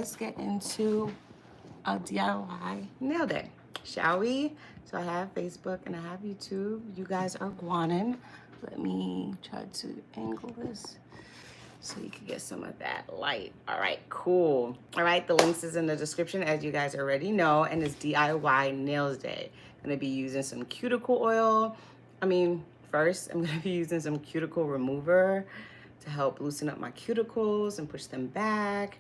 let's get into a DIY nail day, shall we? So I have Facebook and I have YouTube. You guys are guanin. Let me try to angle this so you can get some of that light. All right, cool. All right, the links is in the description, as you guys already know, and it's DIY Nails Day. I'm gonna be using some cuticle oil. First, I'm gonna be using some cuticle remover to help loosen up my cuticles and push them back.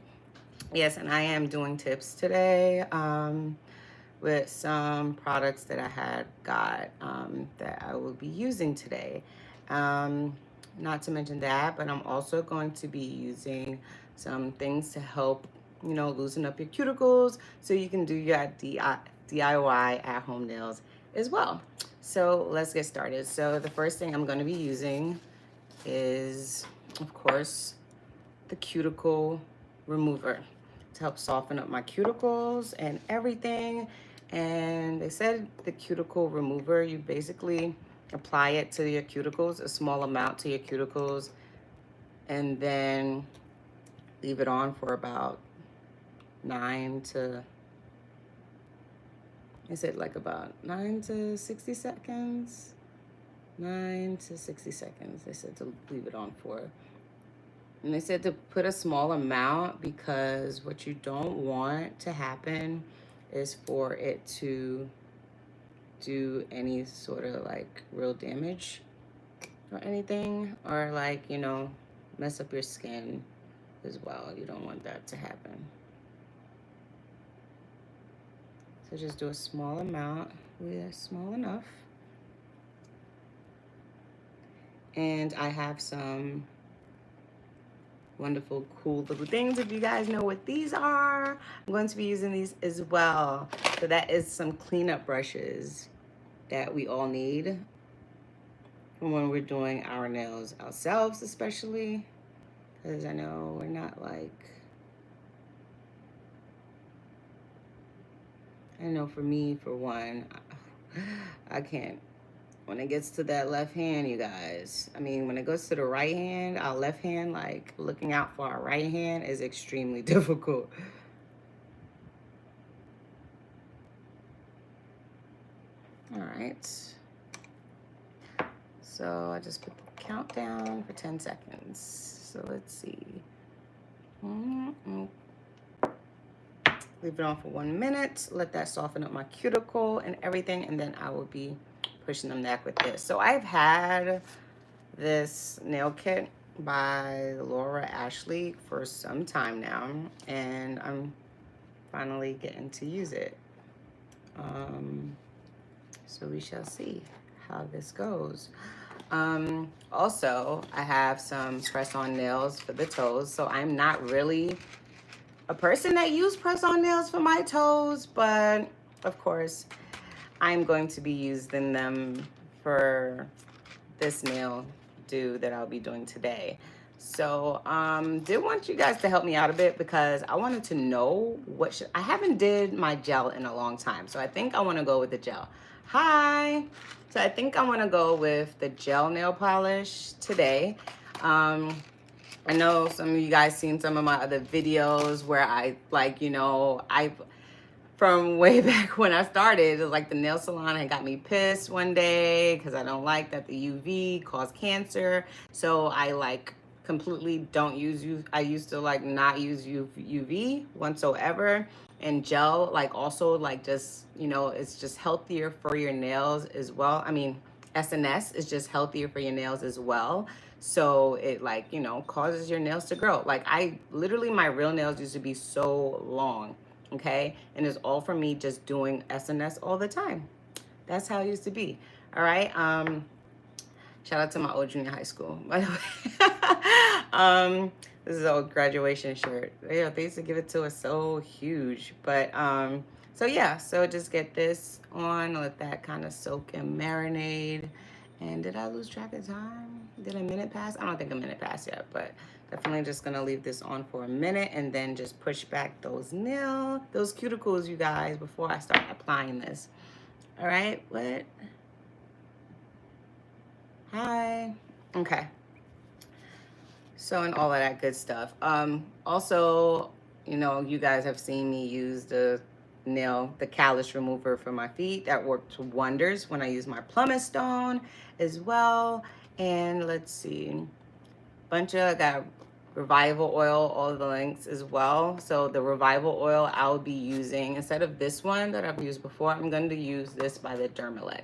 Yes, and I am doing tips today with some products that I had got that I will be using today. Not to mention that, but I'm also going to be using some things to help, loosen up your cuticles so you can do your DIY at-home nails as well. So let's get started. So the first thing I'm going to be using is, of course, the cuticle remover to help soften up my cuticles and everything. And they said the cuticle remover, you basically apply it to your cuticles, a small amount to your cuticles, and then leave it on for about 9 to 60 seconds? 9 to 60 seconds, they said to leave it on for. And they said to put a small amount because what you don't want to happen is for it to do any sort of like real damage or anything, or like, mess up your skin as well. You don't want that to happen. So just do a small amount. We're small enough. And I have some wonderful, cool little things. If you guys know what these are, I'm going to be using these as well. So that is some cleanup brushes that we all need when we're doing our nails ourselves, especially, because I know we're not like, I know for me, for one, I can't. When it gets to that left hand, you guys, when it goes to the right hand, our left hand, like looking out for our right hand is extremely difficult. All right. So I just put the countdown for 10 seconds. So let's see. Leave it on for 1 minute. Let that soften up my cuticle and everything, and then I will be pushing them back with this. So I've had this nail kit by Laura Ashley for some time now, and I'm finally getting to use it. So we shall see how this goes. Also, I have some press-on nails for the toes. So I'm not really a person that uses press-on nails for my toes, but of course, I'm going to be using them for this nail do that I'll be doing today. So did want you guys to help me out a bit because I wanted to know I haven't did my gel in a long time. So I think I want to go with the gel. Hi. So I think I want to go with the gel nail polish today. I know some of you guys seen some of my other videos where I from way back when I started, it was like the nail salon had got me pissed one day because I don't like that the UV caused cancer. So I completely don't use I used to not use UV whatsoever. And gel also just, it's just healthier for your nails as well. SNS is just healthier for your nails as well. So it causes your nails to grow. Literally my real nails used to be so long. Okay, and it's all from me just doing SNS all the time. That's how it used to be. All right. Shout out to my old junior high school, by the way. This is an old graduation shirt. Yeah, they used to give it to us so huge. But so yeah, so just get this on, let that kind of soak and marinate. And did I lose track of time? Did a minute pass? I don't think a minute passed yet, but definitely just gonna leave this on for a minute and then just push back those cuticles, you guys, before I start applying this. All right, what? Hi. Okay. So, and all of that good stuff. Also, you know, you guys have seen me use the callus remover for my feet. That worked wonders when I use my pumice stone as well. And let's see, I got Revital oil, all the links as well. So the Revital oil I'll be using, instead of this one that I've used before, I'm going to use this by the Dermalec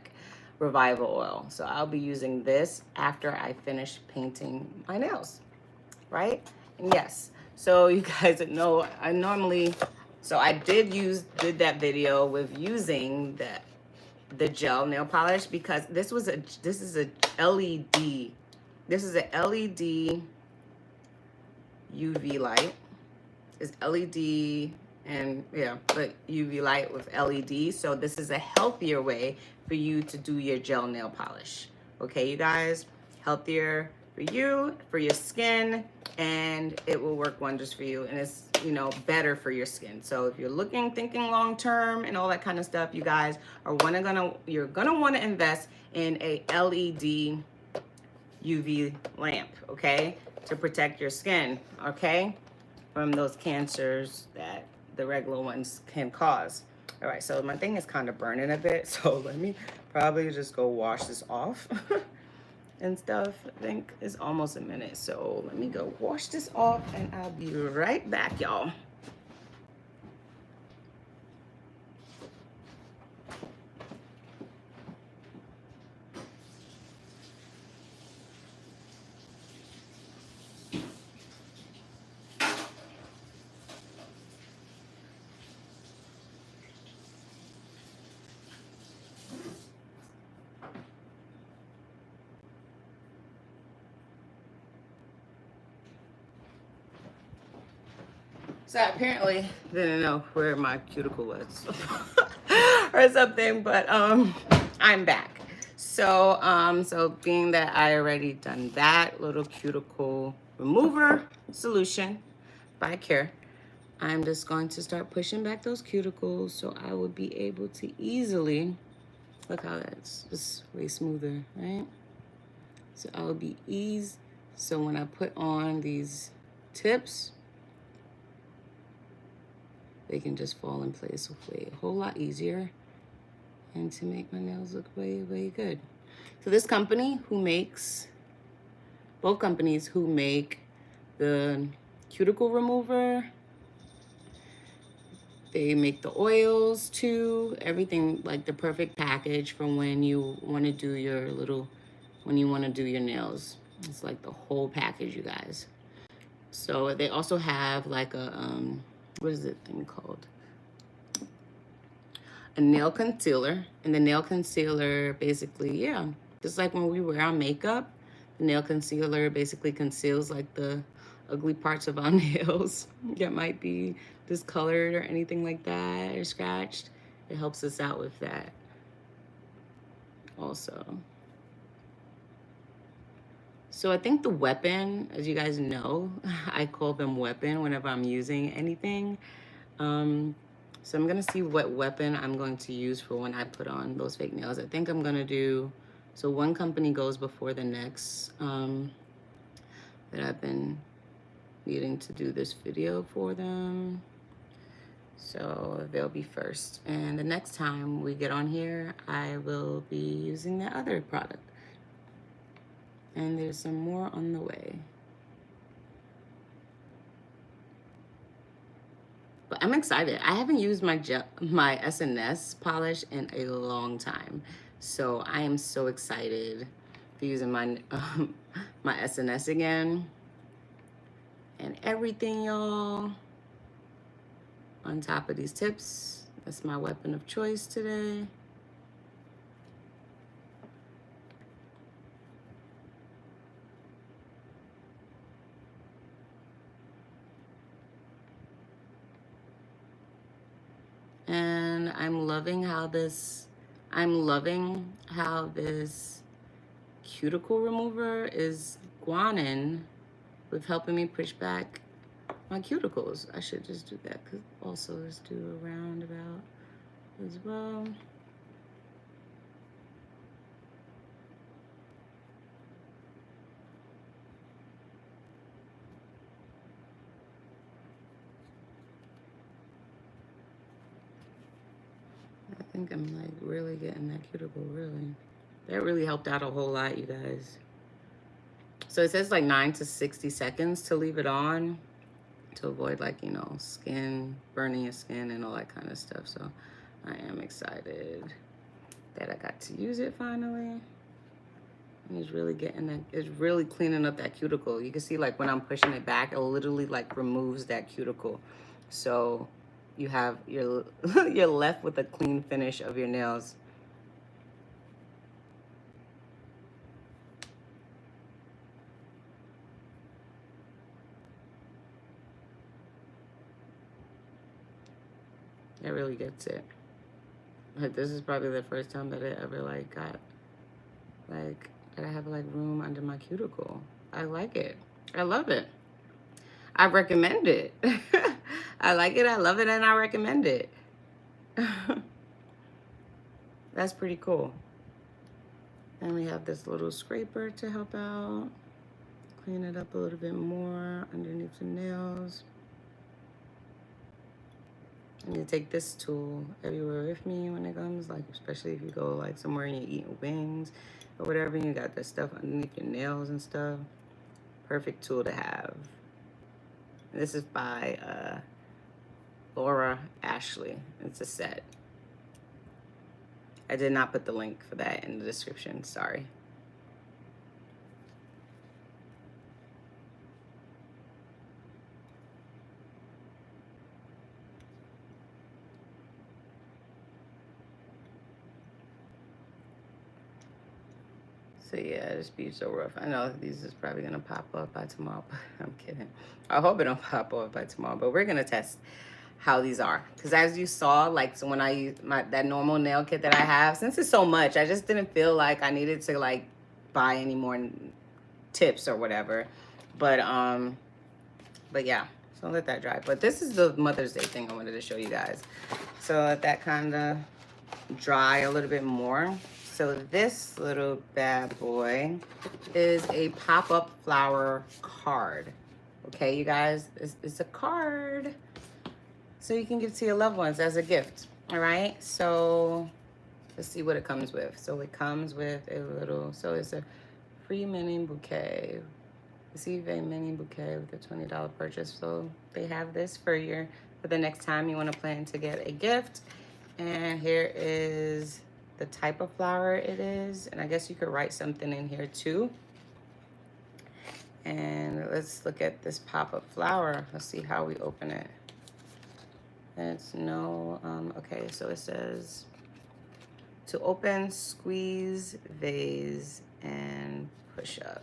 Revital oil. So I'll be using this after I finish painting my nails, right? And yes, so you guys know I did that video with using the gel nail polish, because this is a LED. This is a LED UV light. It's LED and yeah, but UV light with LED. So this is a healthier way for you to do your gel nail polish. Okay, you guys, healthier for you, for your skin, and it will work wonders for you. And it's, you know, better for your skin. So if you're thinking long term and all that kind of stuff, you guys you're gonna want to invest in a LED UV lamp, okay, to protect your skin, okay, from those cancers that the regular ones can cause. All right, so my thing is kind of burning a bit, so let me probably just go wash this off and stuff. I think it's almost a minute, so let me go wash this off and I'll be right back, y'all. So I apparently didn't know where my cuticle was or something, but I'm back. So so being that I already done that little cuticle remover solution by Care, I'm just going to start pushing back those cuticles so I will be able to easily, look how that's just way smoother, right? So I will be so when I put on these tips, they can just fall in place a whole lot easier and to make my nails look way, way good. So this company both companies who make the cuticle remover, they make the oils too, everything, like the perfect package for when you want to do your nails. It's like the whole package, you guys. So they also have like a, what is it thing called? A nail concealer. And the nail concealer basically, yeah, just like when we wear our makeup, the nail concealer basically conceals like the ugly parts of our nails that might be discolored or anything like that, or scratched. It helps us out with that also. So I think the weapon, as you guys know, I call them weapon whenever I'm using anything. So I'm gonna see what weapon I'm going to use for when I put on those fake nails. I think I'm gonna do, so one company goes before the next, that I've been needing to do this video for them. So they'll be first. And the next time we get on here, I will be using the other product. And there's some more on the way. But I'm excited. I haven't used my SNS polish in a long time. So I am so excited for using my my SNS again. And everything, y'all. On top of these tips. That's my weapon of choice today. And I'm loving how this cuticle remover is guanin with helping me push back my cuticles. I should just do that, because also let's do a roundabout as well. I think I'm like really getting that cuticle, really. That really helped out a whole lot, you guys. So it says like 9 to 60 seconds to leave it on to avoid like, you know, skin, burning your skin and all that kind of stuff. So I am excited that I got to use it finally. And it's really getting that, it's really cleaning up that cuticle. You can see like when I'm pushing it back, it literally like removes that cuticle. So you have, you're left with a clean finish of your nails. It really gets it. Like this is probably the first time that I ever like got like that I have like room under my cuticle. I like it. I love it. I recommend it. I like it, I love it, and I recommend it. That's pretty cool. And we have this little scraper to help out. Clean it up a little bit more underneath the nails. And you take this tool everywhere with me when it comes, like especially if you go like somewhere and you're eating wings or whatever, and you got that stuff underneath your nails and stuff. Perfect tool to have. And this is by Laura Ashley. It's a set. I did not put the link for that in the description, sorry. So yeah, this be so rough. I know these is probably gonna pop up by tomorrow, but I'm kidding. I hope it don't pop up by tomorrow, but we're gonna test how these are. Because as you saw, like, so when I use that normal nail kit that I have, since it's so much, I just didn't feel like I needed to like buy any more tips or whatever. But yeah, so let that dry. But this is the Mother's Day thing I wanted to show you guys. So let that kind of dry a little bit more. So this little bad boy is a pop-up flower card. Okay, you guys, it's a card. So you can give to your loved ones as a gift, all right? So let's see what it comes with. So it comes with a little, so it's a free mini bouquet. Receive a mini bouquet with a $20 purchase. So they have this for the next time you want to plan to get a gift. And here is the type of flower it is. And I guess you could write something in here too. And let's look at this pop-up flower. Let's see how we open it. And it's no, okay, so it says to open, squeeze, vase, and push up.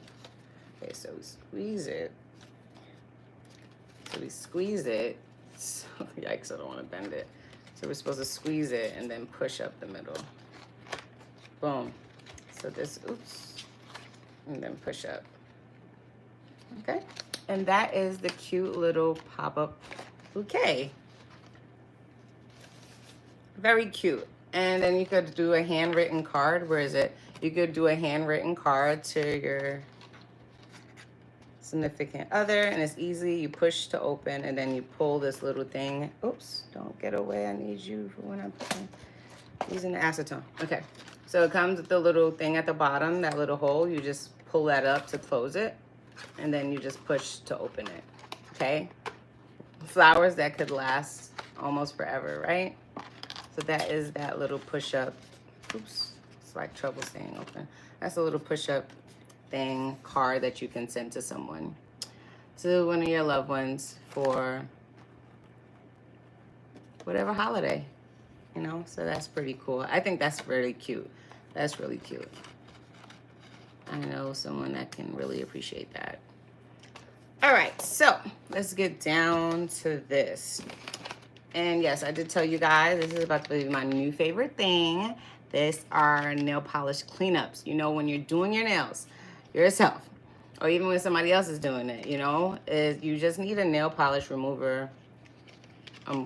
Okay, so we squeeze it. So we squeeze it. So, yikes, I don't want to bend it. So we're supposed to squeeze it and then push up the middle. Boom. So this, oops, and then push up. Okay, and that is the cute little pop-up bouquet. Very cute. And then you could do a handwritten card. Where is it? You could do a handwritten card to your significant other, and it's easy. You push to open, and then you pull this little thing. Oops, don't get away. I need you for when I'm using the acetone. Okay, so it comes with the little thing at the bottom, that little hole. You just pull that up to close it, and then you just push to open it. Okay, flowers that could last almost forever, right? So that is that little push-up. Oops, it's like trouble staying open. That's a little push-up thing, card that you can send to someone, to one of your loved ones for whatever holiday, you know? So that's pretty cool. I think that's really cute. That's really cute. I know someone that can really appreciate that. All right, so let's get down to this. And yes, I did tell you guys, this is about to be my new favorite thing. This are nail polish cleanups. You know, when you're doing your nails yourself, or even when somebody else is doing it, you know, you just need a nail polish remover,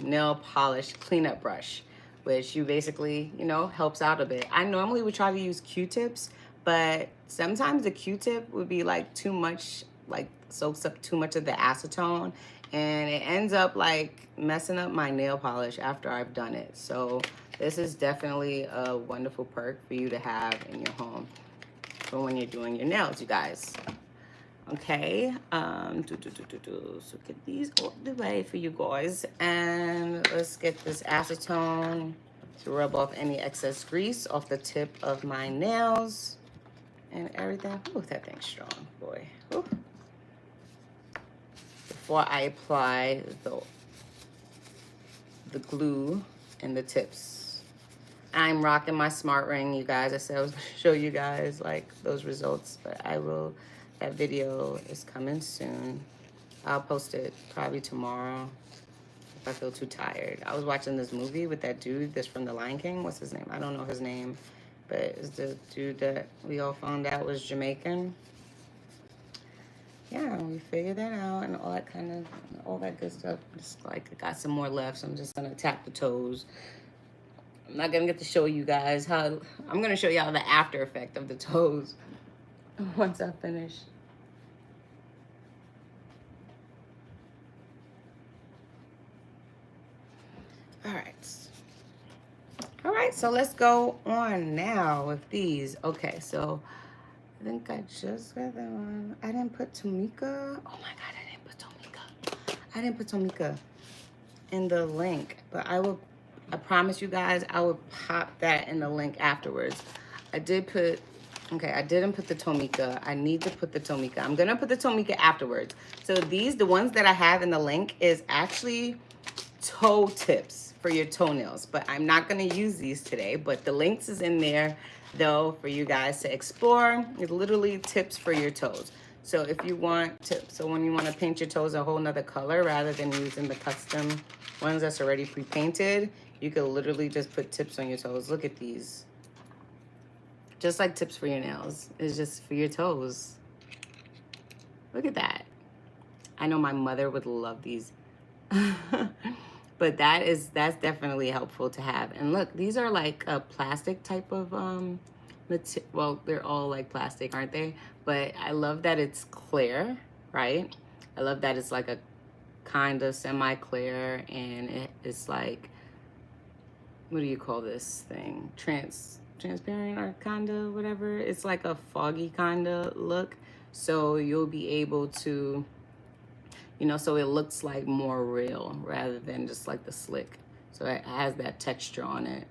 nail polish cleanup brush, which you basically, you know, helps out a bit. I normally would try to use Q-tips, but sometimes the Q-tip would be like too much, like soaks up too much of the acetone, and it ends up like messing up my nail polish after I've done it. So this is definitely a wonderful perk for you to have in your home for when you're doing your nails, you guys. Okay, so get these out the way for you guys, and let's get this acetone to rub off any excess grease off the tip of my nails and everything. Ooh, that thing's strong, boy. Ooh. Before I apply the glue and the tips. I'm rocking my smart ring, you guys. I said I was gonna show you guys like those results, but I will. That video is coming soon. I'll post it probably tomorrow if I feel too tired. I was watching this movie with that dude that's from The Lion King. What's his name? I don't know his name, but it's the dude that we all found out was Jamaican. Yeah, we figured that out and all that kind of, all that good stuff. Just like I got some more left, so I'm just gonna tap the toes. I'm not gonna get to show you guys how, I'm gonna show y'all the after effect of the toes once I finish. All right, so let's go on now with these. Okay, so I think I just got that one. I didn't put Tomica. Oh my God, I didn't put Tomica. I didn't put Tomica in the link, but I promise you guys, I will pop that in the link afterwards. I did put, okay, I didn't put the Tomica. I need to put the Tomica. I'm gonna put the Tomica afterwards. So these, the ones that I have in the link is actually toe tips for your toenails, but I'm not gonna use these today, but the links is in there though for you guys to explore. It's literally tips for your toes. So if you want tips, so when you want to paint your toes a whole nother color rather than using the custom ones that's already pre-painted, you can literally just put tips on your toes. Look at these. Just like tips for your nails. It's just for your toes. Look at that. I know my mother would love these. But that's definitely helpful to have. And look, these are like a plastic type of well, they're all like plastic, aren't they? But I love that it's clear, right? I love that it's like a kind of semi-clear, and it's like, what do you call this thing? Transparent or kind of whatever. It's like a foggy kind of look. So you'll be able to, you know, so it looks like more real rather than just like the slick. So it has that texture on it.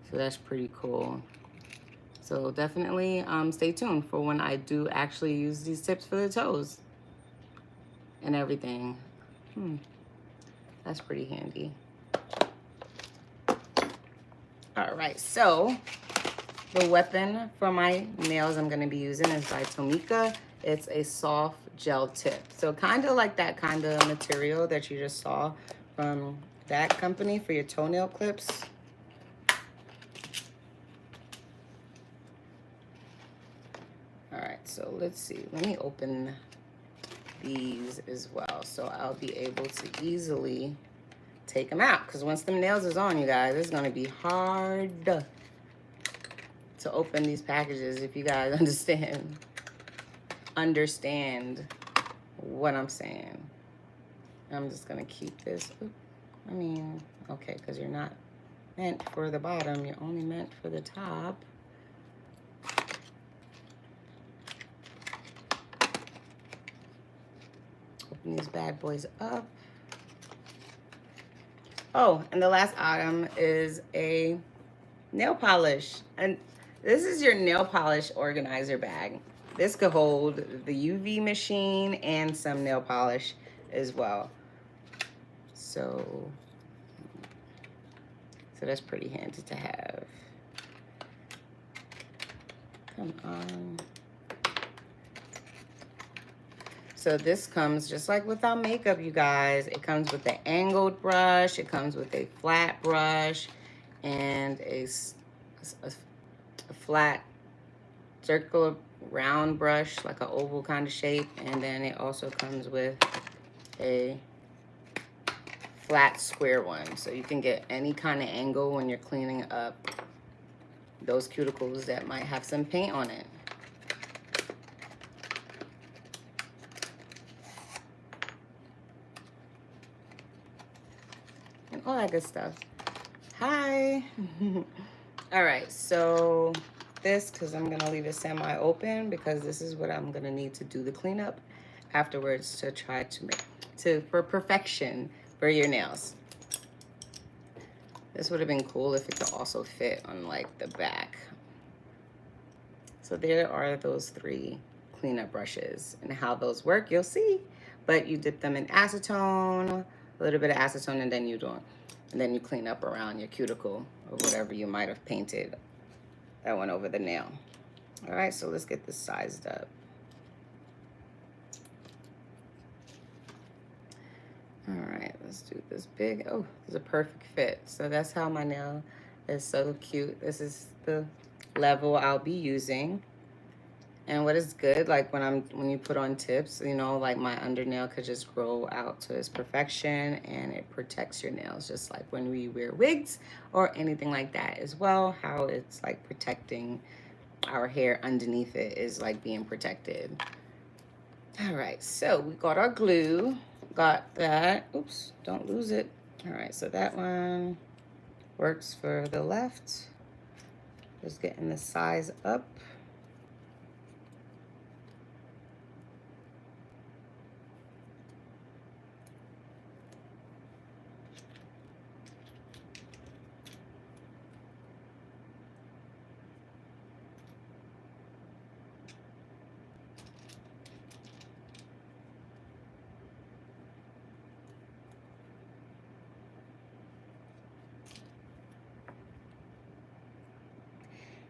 So that's pretty cool. So definitely stay tuned for when I do actually use these tips for the toes and everything. That's pretty handy. All right, so the weapon for my nails I'm gonna be using is by Tomica. It's a soft gel tip. So kind of like that kind of material that you just saw from that company for your toenail clips. All right, so let's see. Let me open these as well so I'll be able to easily take them out, because once them nails is on, you guys, it's gonna be hard to open these packages if you guys understand what I'm saying. I'm just gonna keep this. I mean, okay, because you're not meant for the bottom, you're only meant for the top. Open these bad boys up. Oh, and the last item is a nail polish. And this is your nail polish organizer bag. This could hold the UV machine and some nail polish as well. So that's pretty handy to have. Come on. So this comes just like with our makeup, you guys. It comes with the angled brush. It comes with a flat brush and a flat circular round brush, like an oval kind of shape. And then it also comes with a flat square one. So you can get any kind of angle when you're cleaning up those cuticles that might have some paint on it. all that good stuff. Hi. All right, so this, because I'm gonna leave it semi-open because this is what I'm gonna need to do the cleanup afterwards to try to make, for perfection for your nails. This would have been cool if it could also fit on like the back. So there are those 3 cleanup brushes, and how those work you'll see. But you dip them in acetone, a little bit of acetone, and then you clean up around your cuticle or whatever you might have painted that went over the nail. All right, so let's get this sized up. All right, let's do this big. Oh, this is a perfect fit. So that's how my nail is so cute. This is the level I'll be using. And what is good, like when you put on tips, you know, like my undernail could just grow out to its perfection, and it protects your nails, just like when we wear wigs or anything like that as well. How it's like protecting our hair underneath it is like being protected. All right, so we got our glue, got that. Oops, don't lose it. All right, so that one works for the left. Just getting the size up.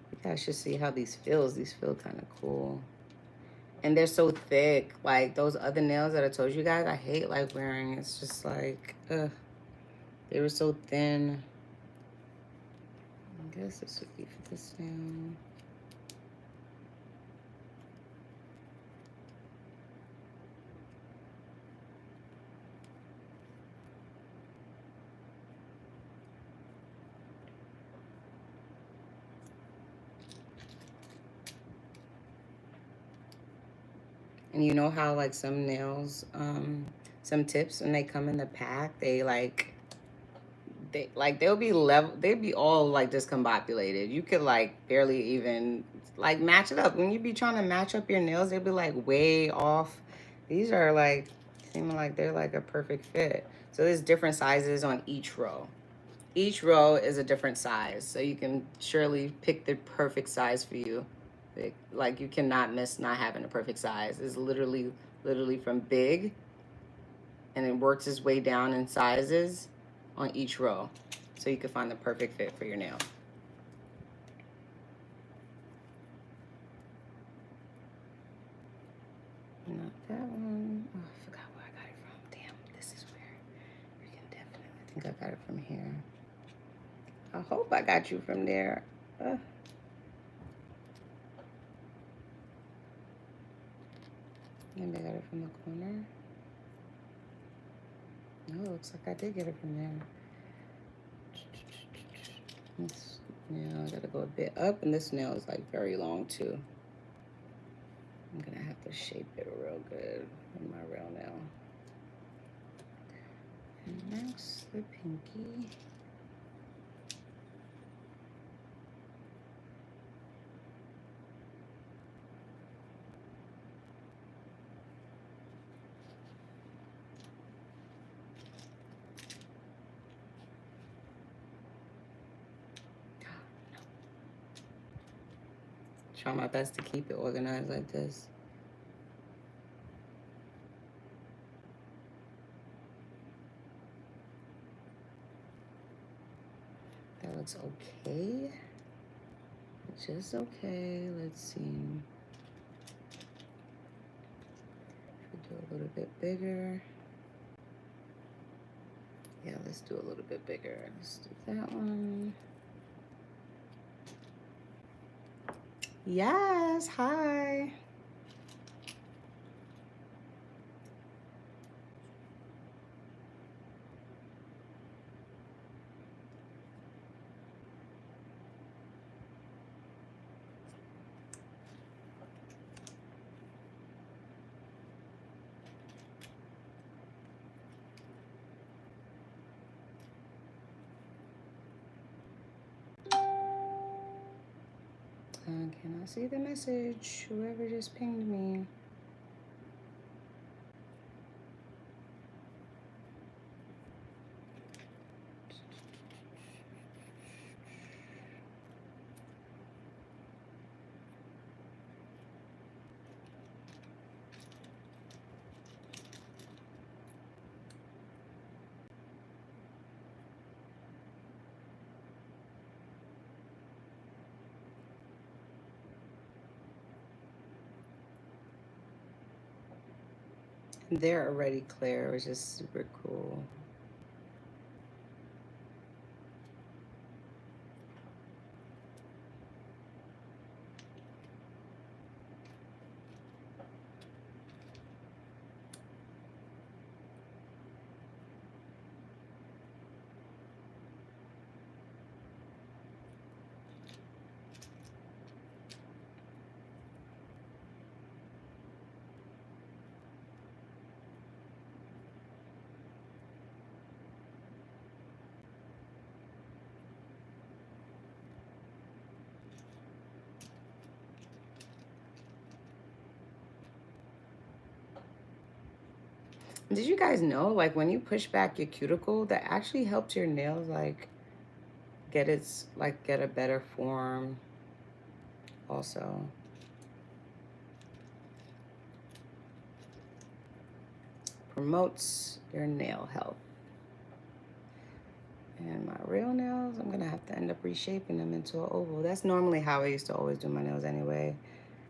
You guys should see how these feels. These feel kind of cool. And they're so thick. Like those other nails that I told you guys, I hate like wearing. It's just like, ugh. They were so thin. I guess this would be for this nail. And you know how like some nails, some tips when they come in the pack, they'll be level, they'd be all like discombobulated. You could like barely even like match it up. When you be trying to match up your nails, they'd be like way off. These are like seeming like they're like a perfect fit. So there's different sizes on each row. Each row is a different size, so you can surely pick the perfect size for you. Like you cannot miss not having a perfect size. It's literally from big, and it works its way down in sizes on each row, so you can find the perfect fit for your nail. Not that one. Oh, I forgot where I got it from. Damn, this is where you can definitely. I think I got it from here. I hope I got you from there. Maybe I got it from the corner. No, it looks like I did get it from there. This nail, I gotta go a bit up, and this nail is like very long too. I'm gonna have to shape it real good with my real nail. And next, the pinky. Try my best to keep it organized like this. That looks okay. Just okay. Let's see. Do a little bit bigger. Yeah, let's do a little bit bigger. Let's do that one. Yes, hi. I cannot see the message. Whoever just pinged me. They're already clear, which is super cool. Did you guys know, like, when you push back your cuticle, that actually helps your nails, like, get a better form also. Promotes your nail health. And my real nails, I'm gonna have to end up reshaping them into an oval. That's normally how I used to always do my nails anyway,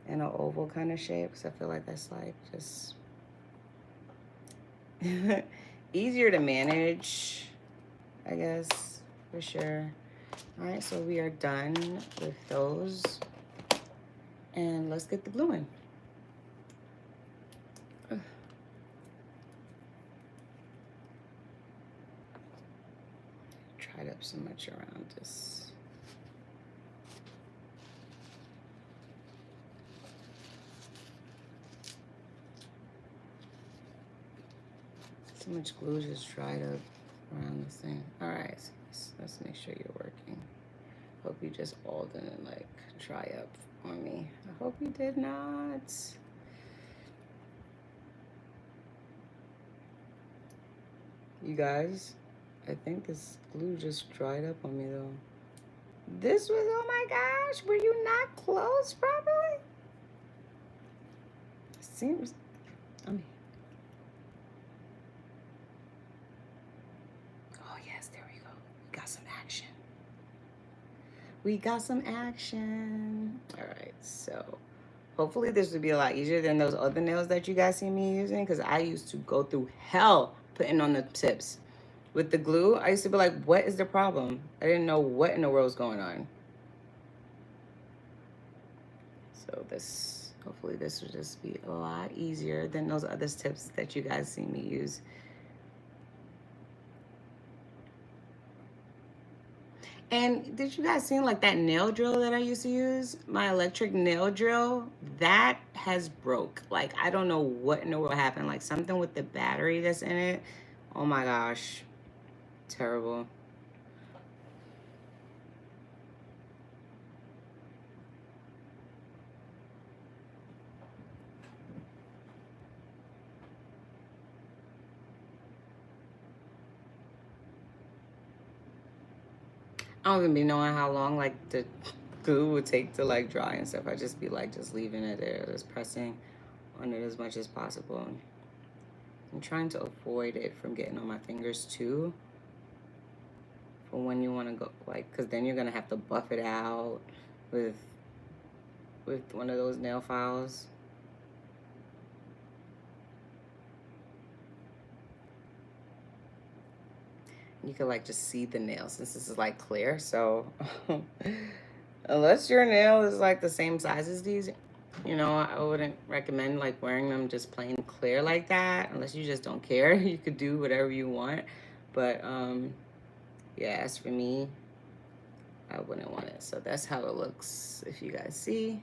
in an oval kind of shape, because I feel like that's like just easier to manage, I guess, for sure. All right, so we are done with those. And let's get the glue in. Tried up so much around this. So much glue just dried up around this thing. All right, so let's make sure you're working. Hope you just all didn't like dry up on me. I hope you did not. You guys, I think this glue just dried up on me though. This was, oh my gosh, were you not closed properly? Seems, I mean, oh yes, there we go. We got some action. We got some action. All right, so hopefully this would be a lot easier than those other nails that you guys see me using, because I used to go through hell putting on the tips. With the glue, I used to be like, what is the problem? I didn't know what in the world was going on. So this, hopefully this will just be a lot easier than those other tips that you guys see me use. And did you guys see like that nail drill that I used to use? My electric nail drill, that has broke. Like, I don't know what in the world happened. Like something with the battery that's in it. Oh my gosh, terrible. I don't even be knowing how long like the glue would take to like dry and stuff. I just be like just leaving it there, just pressing on it as much as possible. I'm trying to avoid it from getting on my fingers too. For when you want to go, like, because then you're gonna have to buff it out with one of those nail files. You can like just see the nail since this is like clear. So unless your nail is like the same size as these, you know, I wouldn't recommend like wearing them just plain clear like that unless you just don't care. You could do whatever you want, but yeah, as for me, I wouldn't want it. So that's how it looks. If you guys see,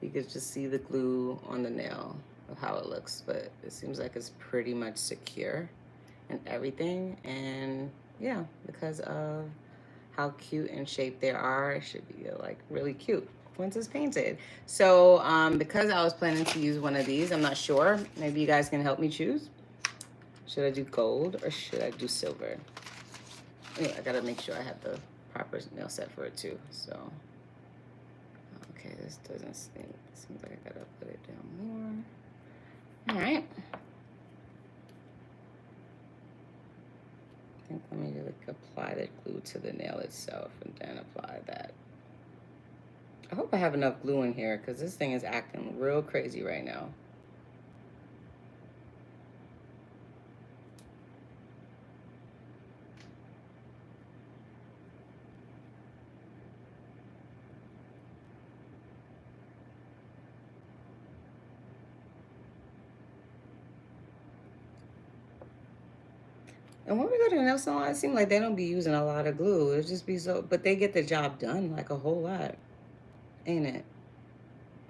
you could just see the glue on the nail of how it looks, but it seems like it's pretty much secure and everything. And yeah, because of how cute in shape they are. It should be like really cute once it's painted. So because I was planning to use one of these, I'm not sure. Maybe you guys can help me choose. Should I do gold or should I do silver? Anyway, I gotta make sure I have the proper nail set for it too. So, okay, this doesn't seem, seems like I gotta put it down more. All right. I think let me like apply the glue to the nail itself and then apply that. I hope I have enough glue in here because this thing is acting real crazy right now. And when we go to the nail salon, it seems like they don't be using a lot of glue. It just be so, but they get the job done like a whole lot, ain't it?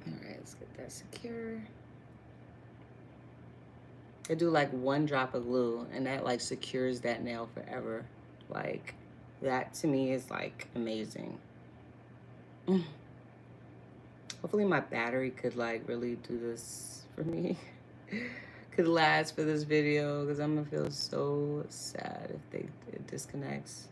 All right, let's get that secure. They do like one drop of glue and that like secures that nail forever. Like that to me is like amazing. Hopefully my battery could like really do this for me. Could last for this video because I'm gonna feel so sad if it disconnects.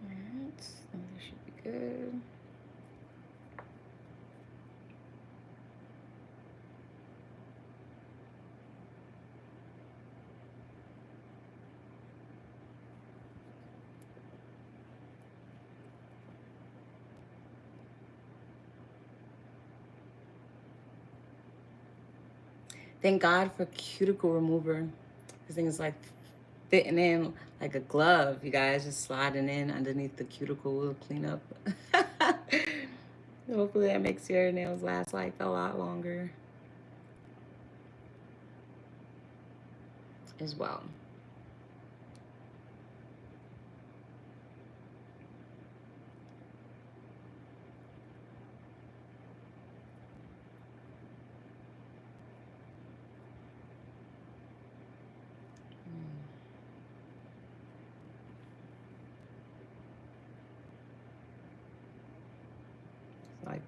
Alright, so this should be good. Thank God for cuticle remover. This thing is like fitting in like a glove, you guys, just sliding in underneath the cuticle will clean up. Hopefully that makes your nails last like a lot longer as well. Like,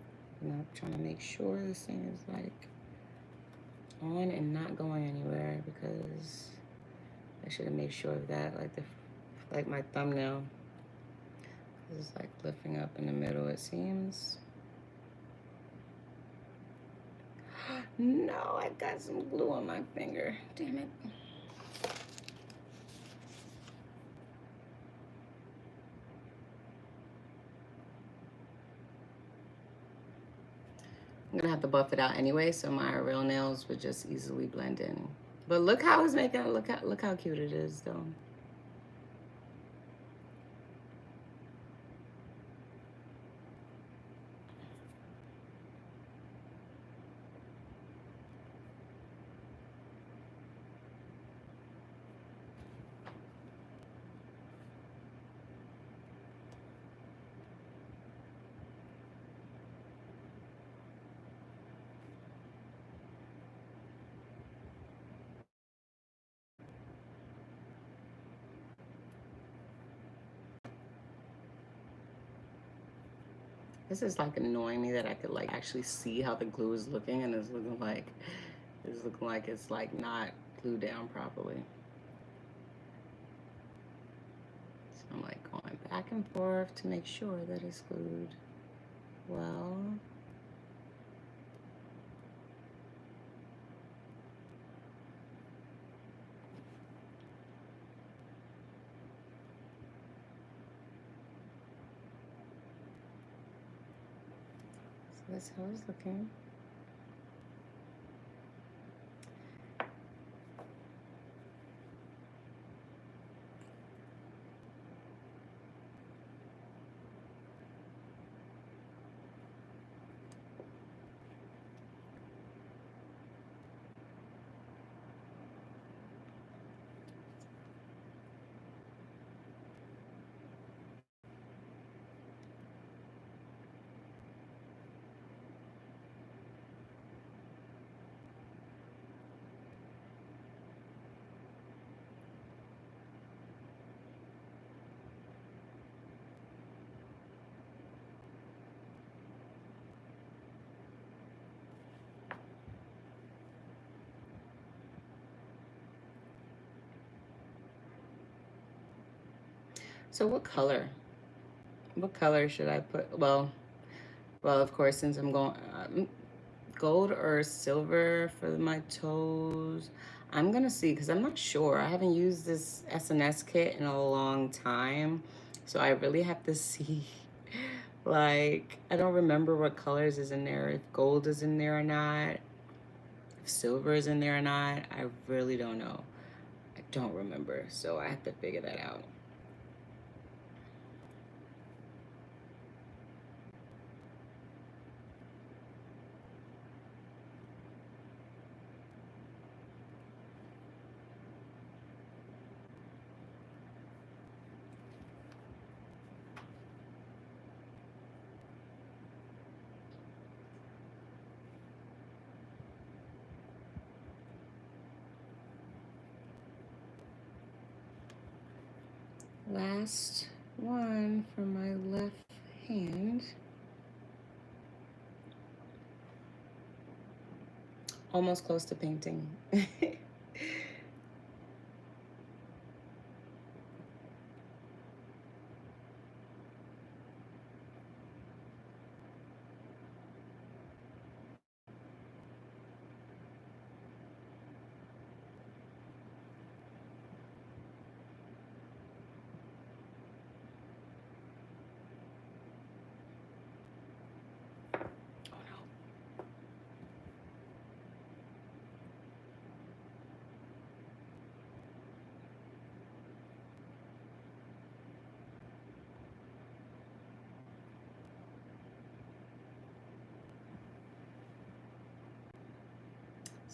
you know, trying to make sure this thing is like on and not going anywhere because I should have made sure of that. Like my thumbnail is like lifting up in the middle, it seems. No, I got some glue on my finger. Damn it. I'm gonna have to buff it out anyway, so my real nails would just easily blend in. But look how it's making it. Look how cute it is, though. This is like annoying me that I could like actually see how the glue is looking, and it's looking like it's like not glued down properly. So I'm like going back and forth to make sure that it's glued well. So that's how it's looking. So what color? What color should I put? Well, of course, since I'm going gold or silver for my toes. I'm gonna see because I'm not sure. I haven't used this SNS kit in a long time, so I really have to see. Like, I don't remember what colors is in there, if gold is in there or not, if silver is in there or not. I really don't know. I don't remember, so I have to figure that out. Last one for my left hand. Almost close to painting.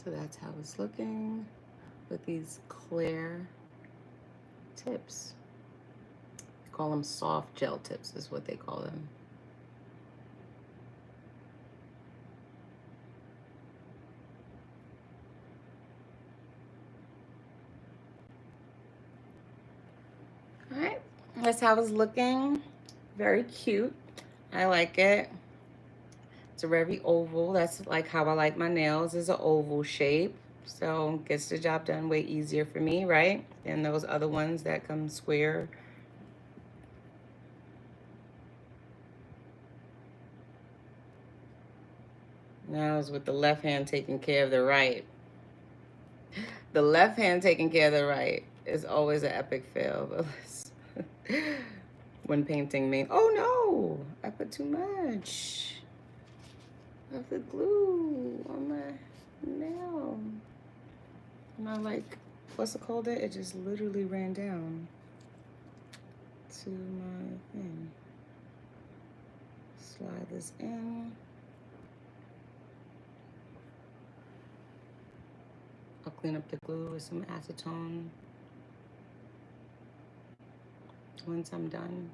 So that's how it's looking with these clear tips. They call them soft gel tips is what they call them. All right, that's how it's looking. Very cute. I like it. It's a very oval. That's like how I like my nails, is an oval shape. So gets the job done way easier for me, right? Than those other ones that come square. Now is with the left hand taking care of the right. The left hand taking care of the right is always an epic fail. But when painting me, oh no, I put too much of the glue on my nail. And I like, what's it called? It just literally ran down to my thing. Slide this in. I'll clean up the glue with some acetone once I'm done.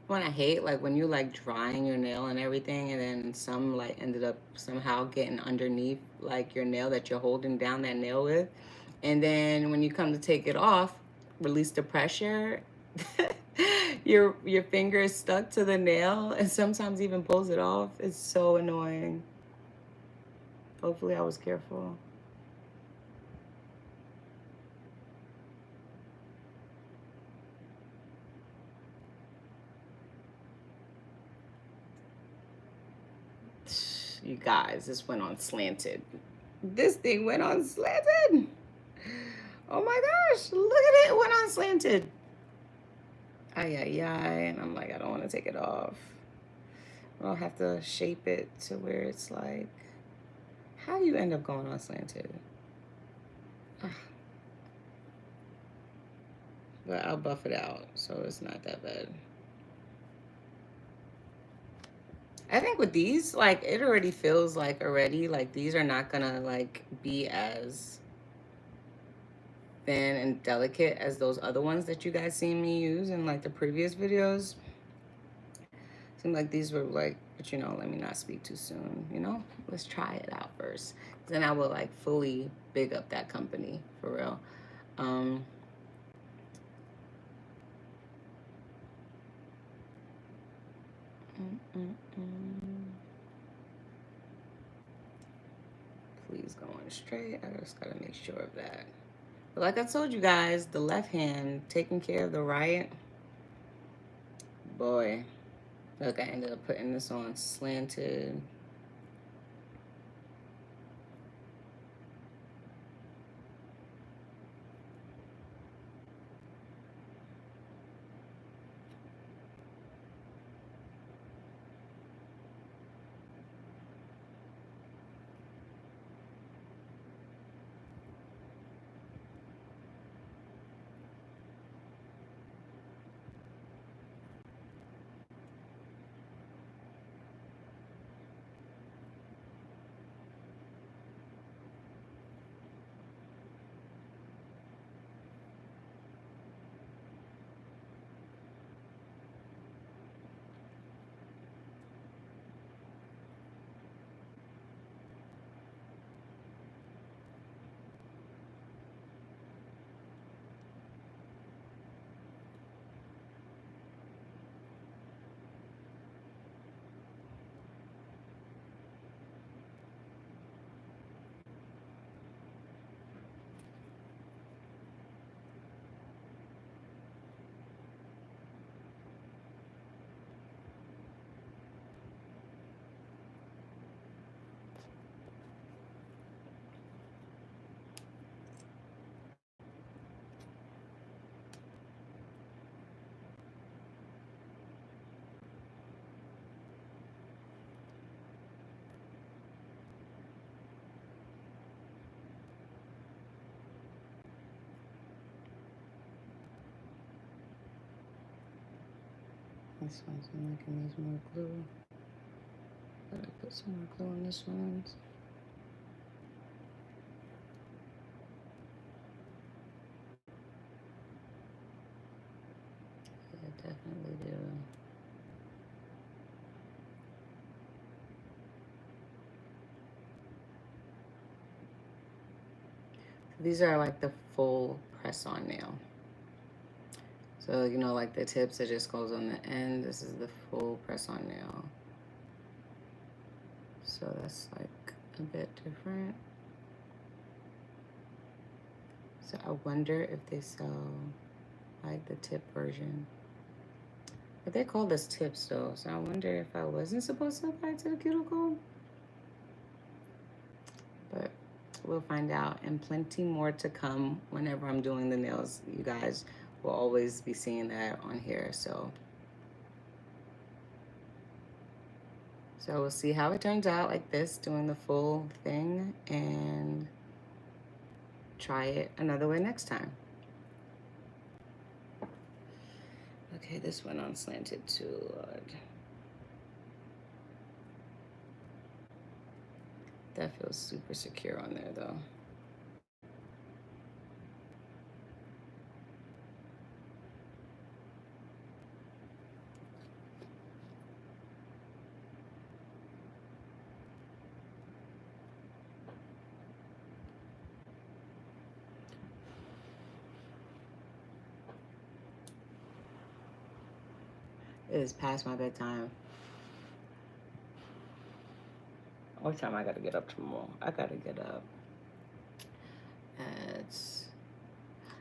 When I hate, like when you like drying your nail and everything, and then some like ended up somehow getting underneath like your nail that you're holding down that nail with, and then when you come to take it off, release the pressure, your finger is stuck to the nail, and sometimes even pulls it off. It's so annoying. Hopefully, I was careful. You guys, this went on slanted. This thing went on slanted. Oh my gosh, look at it. It went on slanted. Ay, ay, ay. And I'm like, I don't want to take it off. I'll have to shape it to where it's like, how do you end up going on slanted? But I'll buff it out, so it's not that bad. I think with these, like, it already feels like like these are not gonna like be as thin and delicate as those other ones that you guys seen me use in like the previous videos. Seemed like these were like, but you know, let me not speak too soon, you know? Let's try it out first. Then I will like fully big up that company for real. Please go on straight. I just gotta make sure of that. But like I told you guys, the left hand taking care of the right. Boy, look, I ended up putting this on slanted. This one's making these more glue. Gotta put some more glue on this one. Yeah, definitely do. These are like the full press-on nail. So, you know, like the tips, it just goes on the end. This is the full press-on nail. So that's like a bit different. So I wonder if they sell like the tip version. But they call this tips though. So I wonder if I wasn't supposed to apply to the cuticle. But we'll find out, and plenty more to come whenever I'm doing the nails. You guys will always be seeing that on here. So we'll see how it turns out like this, doing the full thing, and try it another way next time. Okay, this went on slanted too, Lord. That feels super secure on there though. It is past my bedtime. What time I gotta get up tomorrow? I gotta get up at... So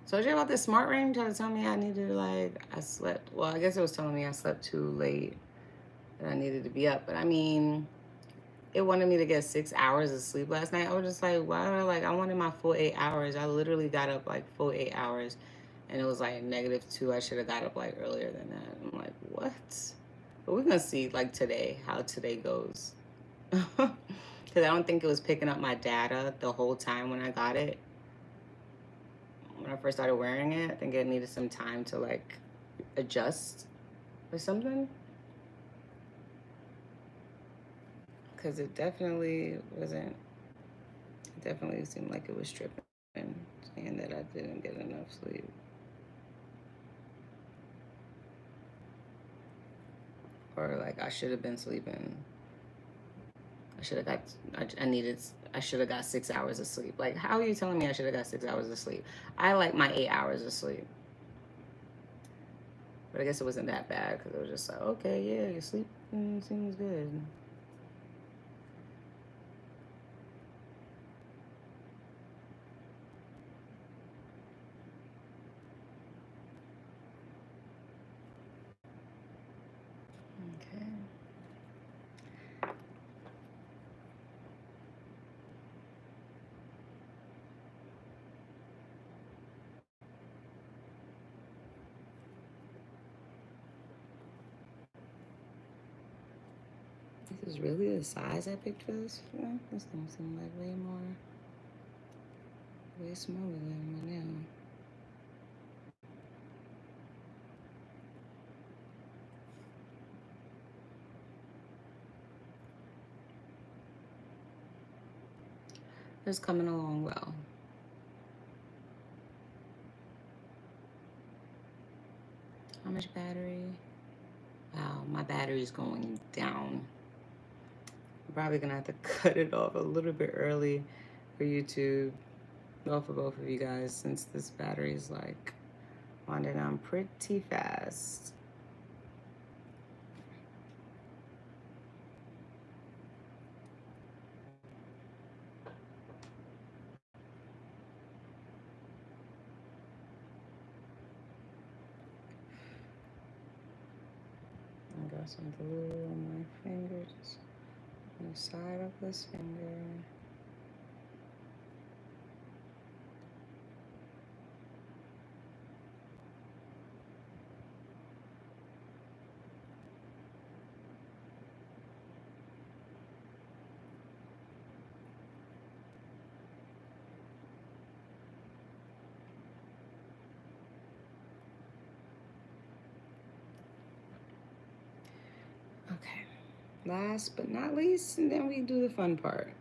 I told you about this smart ring trying to tell me I needed, like, I slept. Well, I guess it was telling me I slept too late and I needed to be up. But I mean, it wanted me to get 6 hours of sleep last night. I was just like, why? Like, I wanted my full 8 hours. I literally got up like full 8 hours, and it was like -2. I should have got up like earlier than that. I'm like, what? But we're gonna see like today how today goes, because I don't think it was picking up my data the whole time when I got it. When I first started wearing it, I think it needed some time to like adjust or something. Because it definitely wasn't, it definitely seemed like it was tripping, saying that I didn't get enough sleep. Or like I should have been sleeping. I should have got, I should have got 6 hours of sleep. Like, how are you telling me I should have got 6 hours of sleep? I like my 8 hours of sleep. But I guess it wasn't that bad because it was just like, okay, yeah, your sleep seems good. Okay. This is really the size I picked for this. Yeah, this thing seems like way smaller than my nail. It's coming along well. How much battery? Wow, my battery's going down. I'm probably gonna have to cut it off a little bit early for YouTube. Well, for both of you guys, since this battery is like winding down pretty fast. I got some glue on my finger, just on the side of this finger. Okay, last but not least, and then we do the fun part.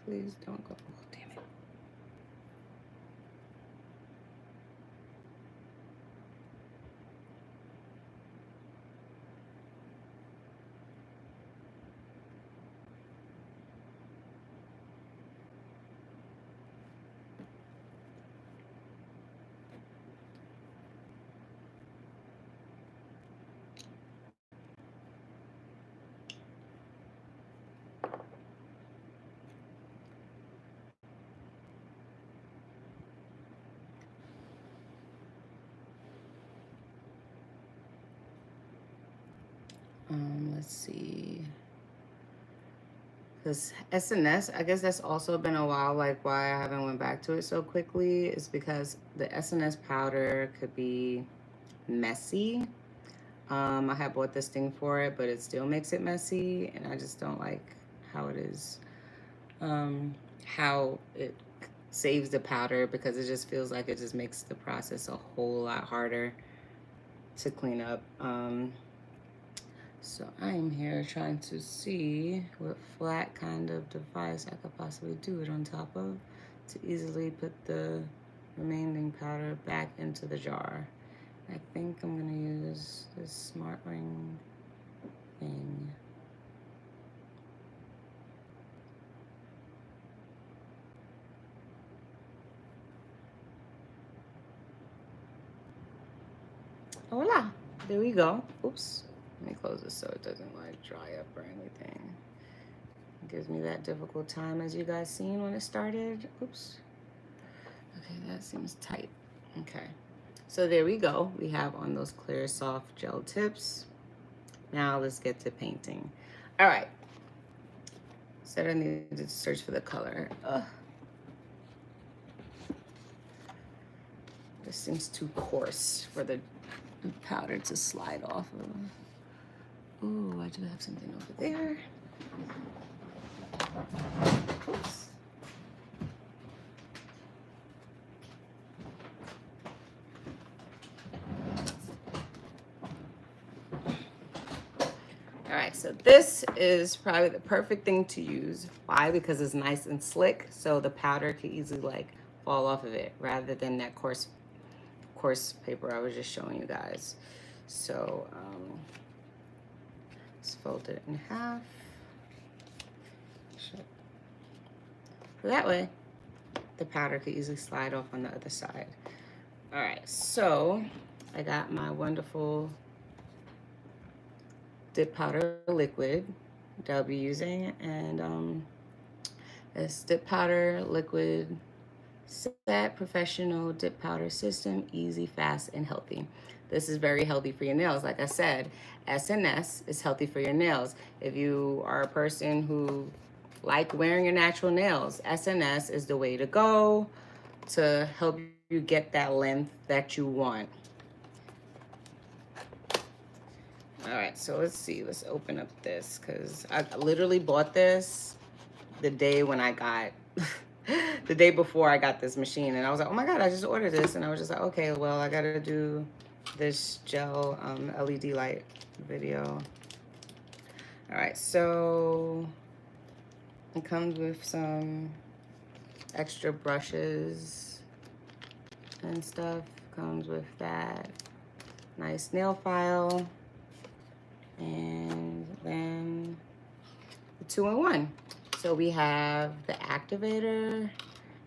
Please don't go. Oh, damn it. Let's see. Because SNS, I guess that's also been a while, like why I haven't went back to it so quickly is because the SNS powder could be messy. I had bought this thing for it, but it still makes it messy, and I just don't like how it is, how it saves the powder, because it just feels like it just makes the process a whole lot harder to clean up. So I'm here trying to see what flat kind of device I could possibly do it on top of to easily put the remaining powder back into the jar. I think I'm gonna use this smart ring thing. Voila, there we go. Oops, let me close this so it doesn't like dry up or anything. It gives me that difficult time as you guys seen when it started. Oops. Okay, that seems tight. Okay, so there we go. We have on those clear, soft gel tips. Now let's get to painting. All right. Said I needed to search for the color. This seems too coarse for the powder to slide off of. Ooh, I do have something over there. Oops. All right, so this is probably the perfect thing to use. Why? Because it's nice and slick, so the powder can easily like fall off of it rather than that coarse paper I was just showing you guys. So Just fold it in half. So that way, the powder could easily slide off on the other side. All right, so I got my wonderful dip powder liquid that I'll be using, and it's dip powder liquid set professional dip powder system, easy, fast, and healthy. This is very healthy for your nails. Like I said, SNS is healthy for your nails. If you are a person who like wearing your natural nails, SNS is the way to go to help you get that length that you want. All right, so let's see. Let's open up this because I literally bought this the day when I got, the day before I got this machine. And I was like, oh my God, I just ordered this. And I was just like, okay, well, I got to do this gel LED light video. All right, so it comes with some extra brushes and stuff. Comes with that nice nail file. And then the 2-in-1. So we have the activator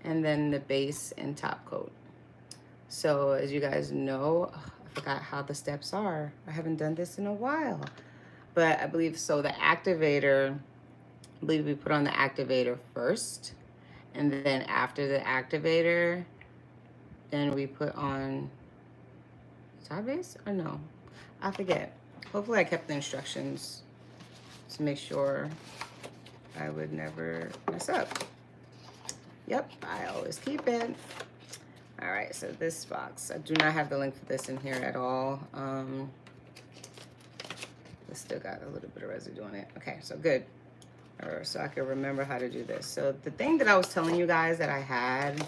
and then the base and top coat. So as you guys know, I forgot how the steps are. I haven't done this in a while. But I believe so the activator, I believe we put on the activator first. And then after the activator, then we put on top base or no? I forget. Hopefully I kept the instructions to make sure I would never mess up. Yep, I always keep it. All right, so this box, I do not have the link for this in here at all. It's still got a little bit of residue on it. Okay, so good. So I can remember how to do this. So the thing that I was telling you guys that I had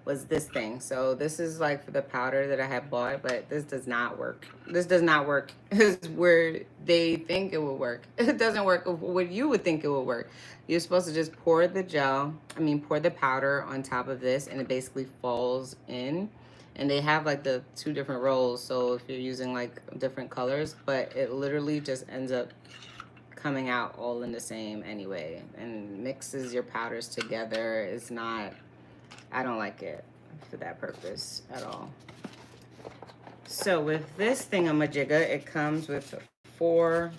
was this thing. So this is like for the powder that I had bought, but this does not work. This does not work. This is where they think it will work. It doesn't work what you would think it would work. You're supposed to just pour the pour the powder on top of this, and it basically falls in. And they have like the 2 different rolls. So if you're using like different colors, but it literally just ends up coming out all in the same anyway, and mixes your powders together. It's not, I don't like it for that purpose at all. So with this thingamajigga, it comes with 4,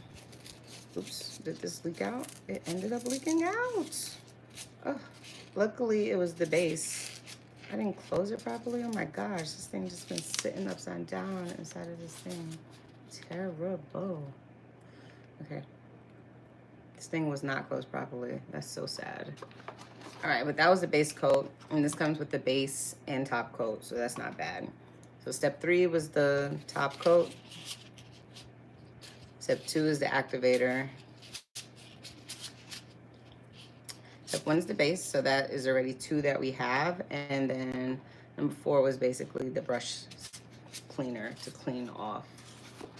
oops, did this leak out? It ended up leaking out. Oh, luckily it was the base. I didn't close it properly. Oh my gosh, this thing just been sitting upside down inside of this thing. Terrible. Okay. This thing was not closed properly. That's so sad. All right, but that was the base coat, and this comes with the base and top coat, so that's not bad. So step 3 was the top coat. Step 2 is the activator. Step 1 is the base, so that is already 2 that we have, and then number 4 was basically the brush cleaner to clean off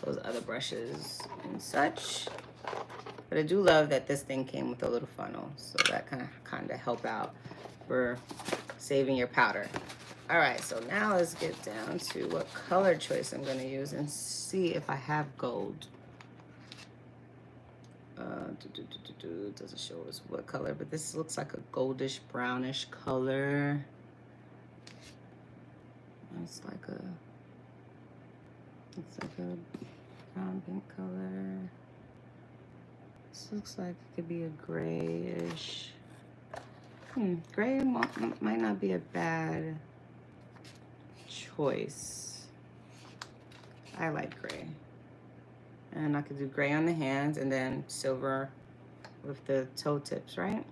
those other brushes and such. But I do love that this thing came with a little funnel, so that kind of help out for saving your powder. All right, so now let's get down to what color choice I'm gonna use and see if I have gold. Doesn't show us what color, but this looks like a goldish brownish color. It's like a brown pink color. This looks like it could be a grayish. Gray might not be a bad choice. I like gray. And I could do gray on the hands and then silver with the toe tips, right?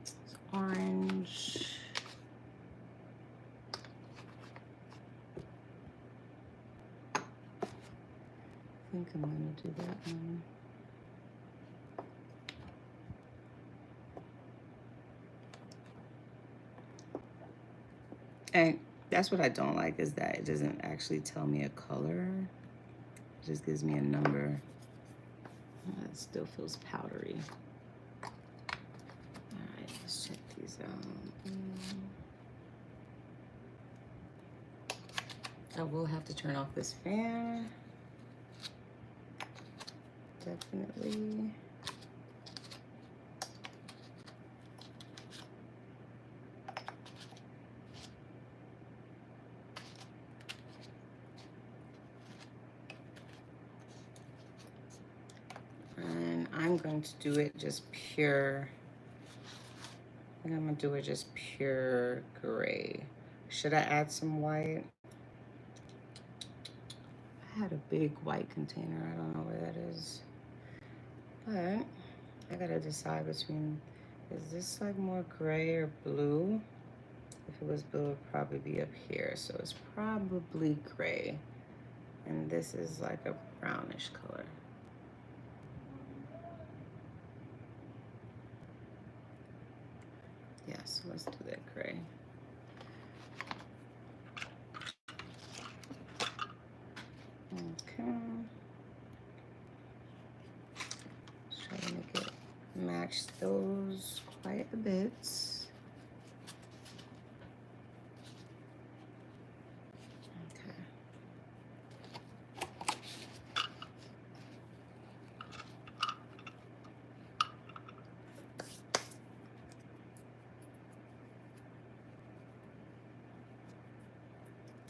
It's orange. I think I'm gonna do that one. And that's what I don't like, is that it doesn't actually tell me a color. It just gives me a number. It still feels powdery. All right, let's check these out. I will have to turn off this fan. Definitely. And I'm going to do it just pure. I think I'm gonna do it just pure gray. Should I add some white? I had a big white container. I don't know where that is. But I gotta decide between, is this like more gray or blue? If it was blue, it would probably be up here. So it's probably gray. And this is like a brownish color. Yeah, so let's do that gray. Okay. Let's try to make it match those quite a bit.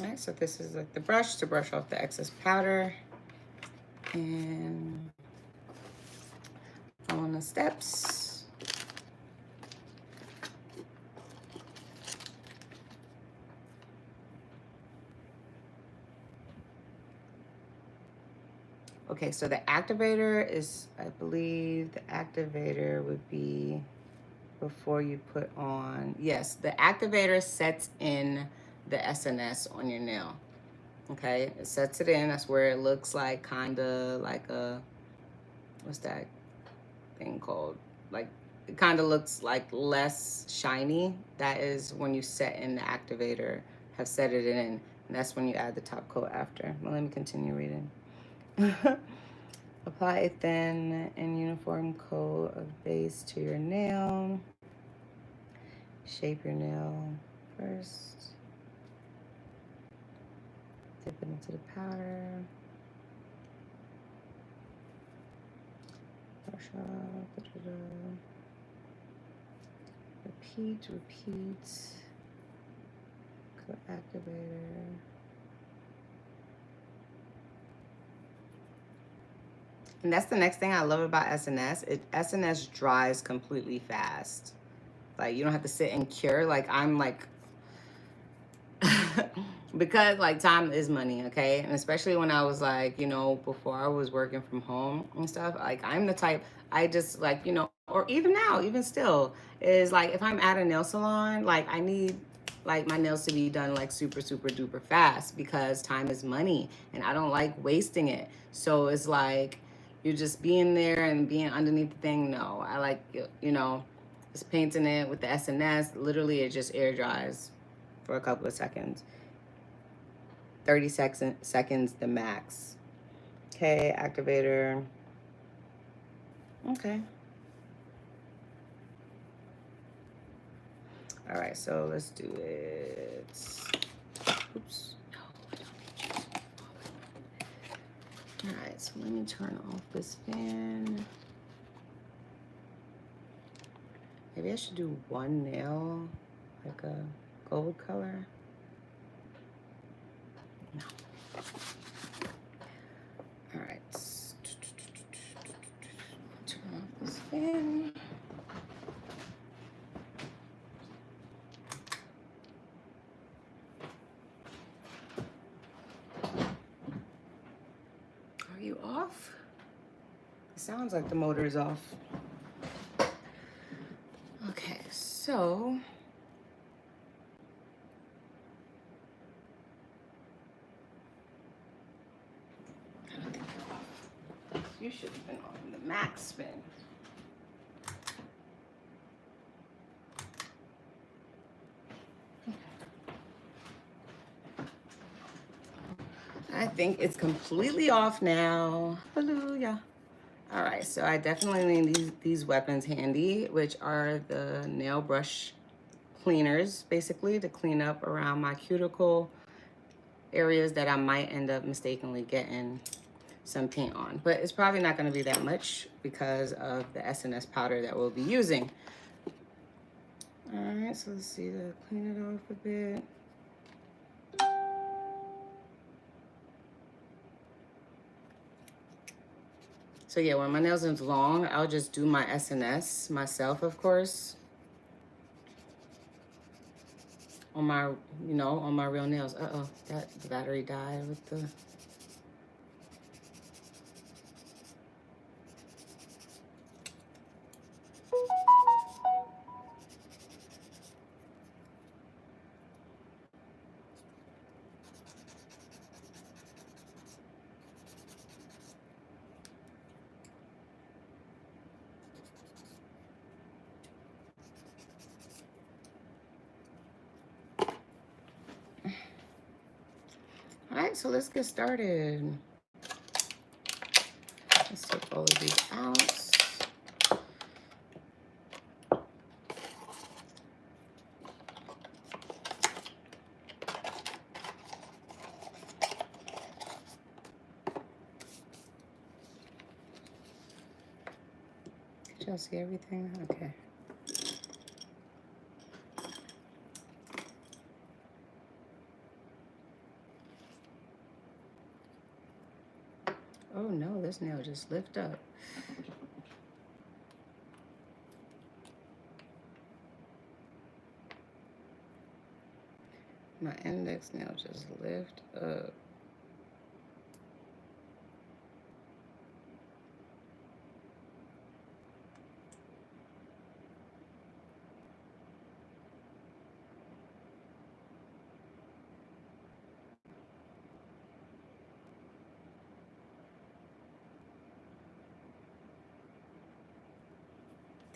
All right, so this is like the brush to brush off the excess powder. And on the steps. Okay, so the activator is, I believe the activator would be before you put on, yes, the activator sets in the SNS on your nail. Okay, it sets it in. That's where it looks like kind of like a, what's that thing called? Like, it kind of looks like less shiny. That is when you set in the activator, have set it in, and that's when you add the top coat after. Well, let me continue reading. Apply a thin and uniform coat of base to your nail. Shape your nail first. Dip it into the powder. Brush off. Repeat. Coat activator. And that's the next thing I love about SNS. SNS dries completely fast. Like, you don't have to sit and cure. Like, I'm like, because like time is money, okay? And especially when I was like, you know, before I was working from home and stuff, like I'm the type, I just like, you know, or even now, even still, is like if I'm at a nail salon, like I need like my nails to be done like super duper fast because time is money and I don't like wasting it. So it's like you're just being there and being underneath the thing. No, I like, you know, just painting it with the SNS. Literally it just air dries for a couple of seconds. 30 seconds the max. Okay, activator. Okay. All right, so let's do it. Oops. No, I don't need you. All right, so let me turn off this fan. Maybe I should do one nail, like a gold color. No. All right. Turn off this fan. Are you off? It sounds like the motor is off. Okay, so I don't think you're off. You should have been on the max spin. I think it's completely off now. Hallelujah. All right, so I definitely need these weapons handy, which are the nail brush cleaners, basically, to clean up around my cuticle areas that I might end up mistakenly getting some paint on. But it's probably not going to be that much because of the SNS powder that we'll be using. All right, so let's see, to clean it off a bit. So yeah, when my nails are long, I'll just do my SNS myself, of course. On my, you know, on my real nails. Uh-oh, that the battery died with the... All right, so let's get started. Let's take all of these out. Did y'all see everything? Okay. Oh no, this nail just lift up. My index nail just lift up.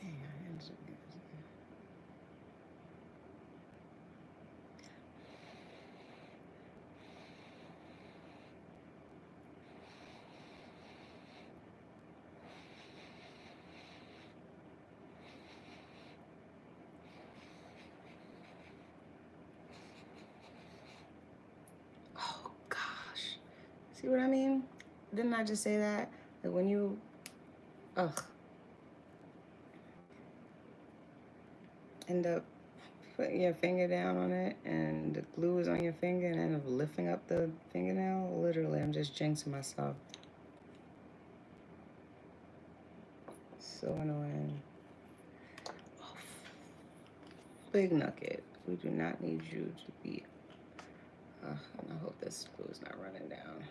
Dang, I ended up getting... Oh gosh. See what I mean? Didn't I just say that? Like when you, end up putting your finger down on it and the glue is on your finger and end up lifting up the fingernail, literally, I'm just jinxing myself. So annoying. Oh, big nugget. We do not need you to be, and I hope this glue is not running down.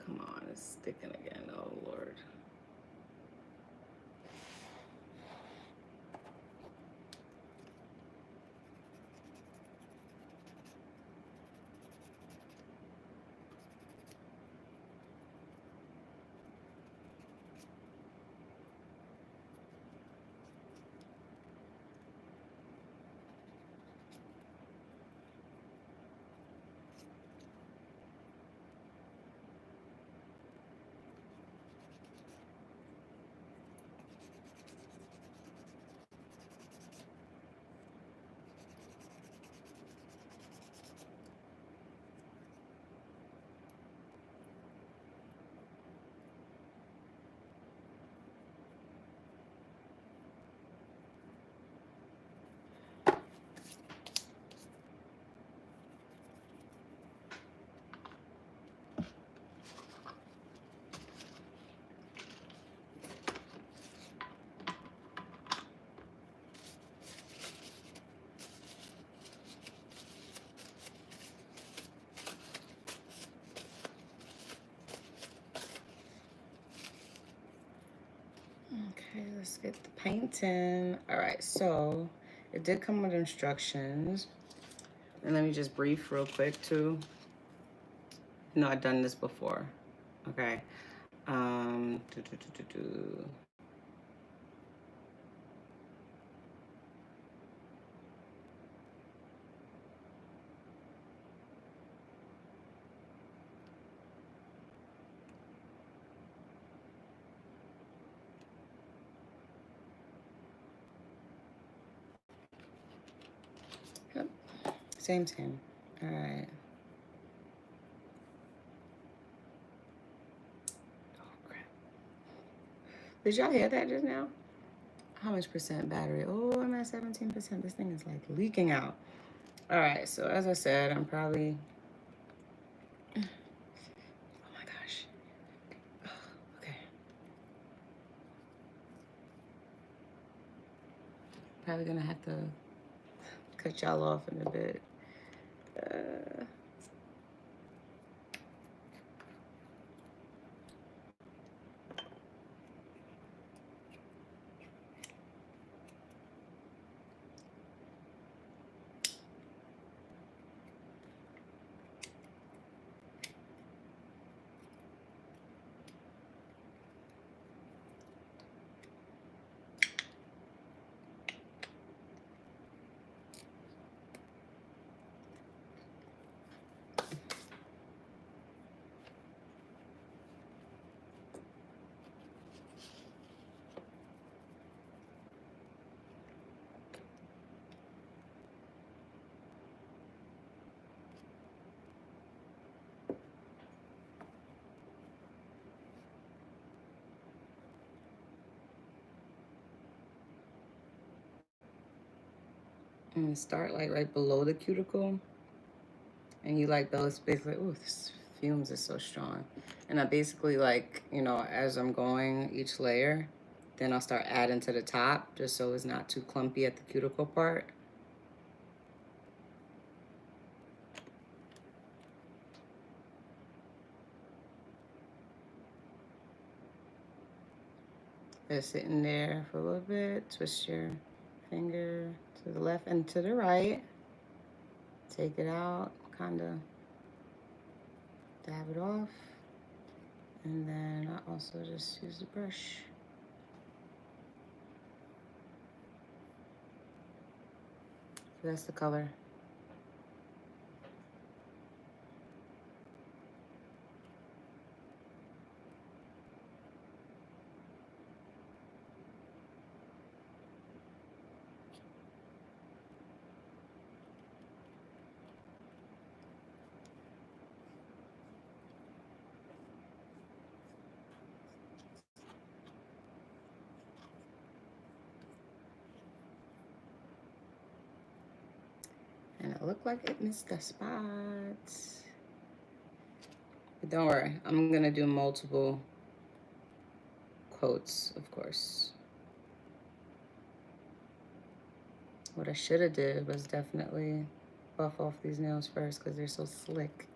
Come on, it's sticking again, oh Lord. get the painting. All right, so it did come with instructions. And let me just brief real quick too. No, I've done this before. Okay. Um, do, do, do, do, do. Yep. Same. All right. Oh, crap. Did y'all hear that just now? How much percent battery? Oh, I'm at 17%. This thing is like leaking out. All right, so as I said, I'm probably, oh my gosh. Okay. Probably gonna have to cut y'all off in a bit. And start like right below the cuticle. And you like those basically, ooh, this fumes is so strong. And I basically like, you know, as I'm going each layer, then I'll start adding to the top just so it's not too clumpy at the cuticle part. Just sitting there for a little bit, twist your finger to the left and to the right. Take it out, kind of dab it off. And then I also just use the brush. So that's the color. And it looked like it missed the spots. But don't worry, I'm gonna do multiple coats, of course. What I should have did was definitely buff off these nails first because they're so slick.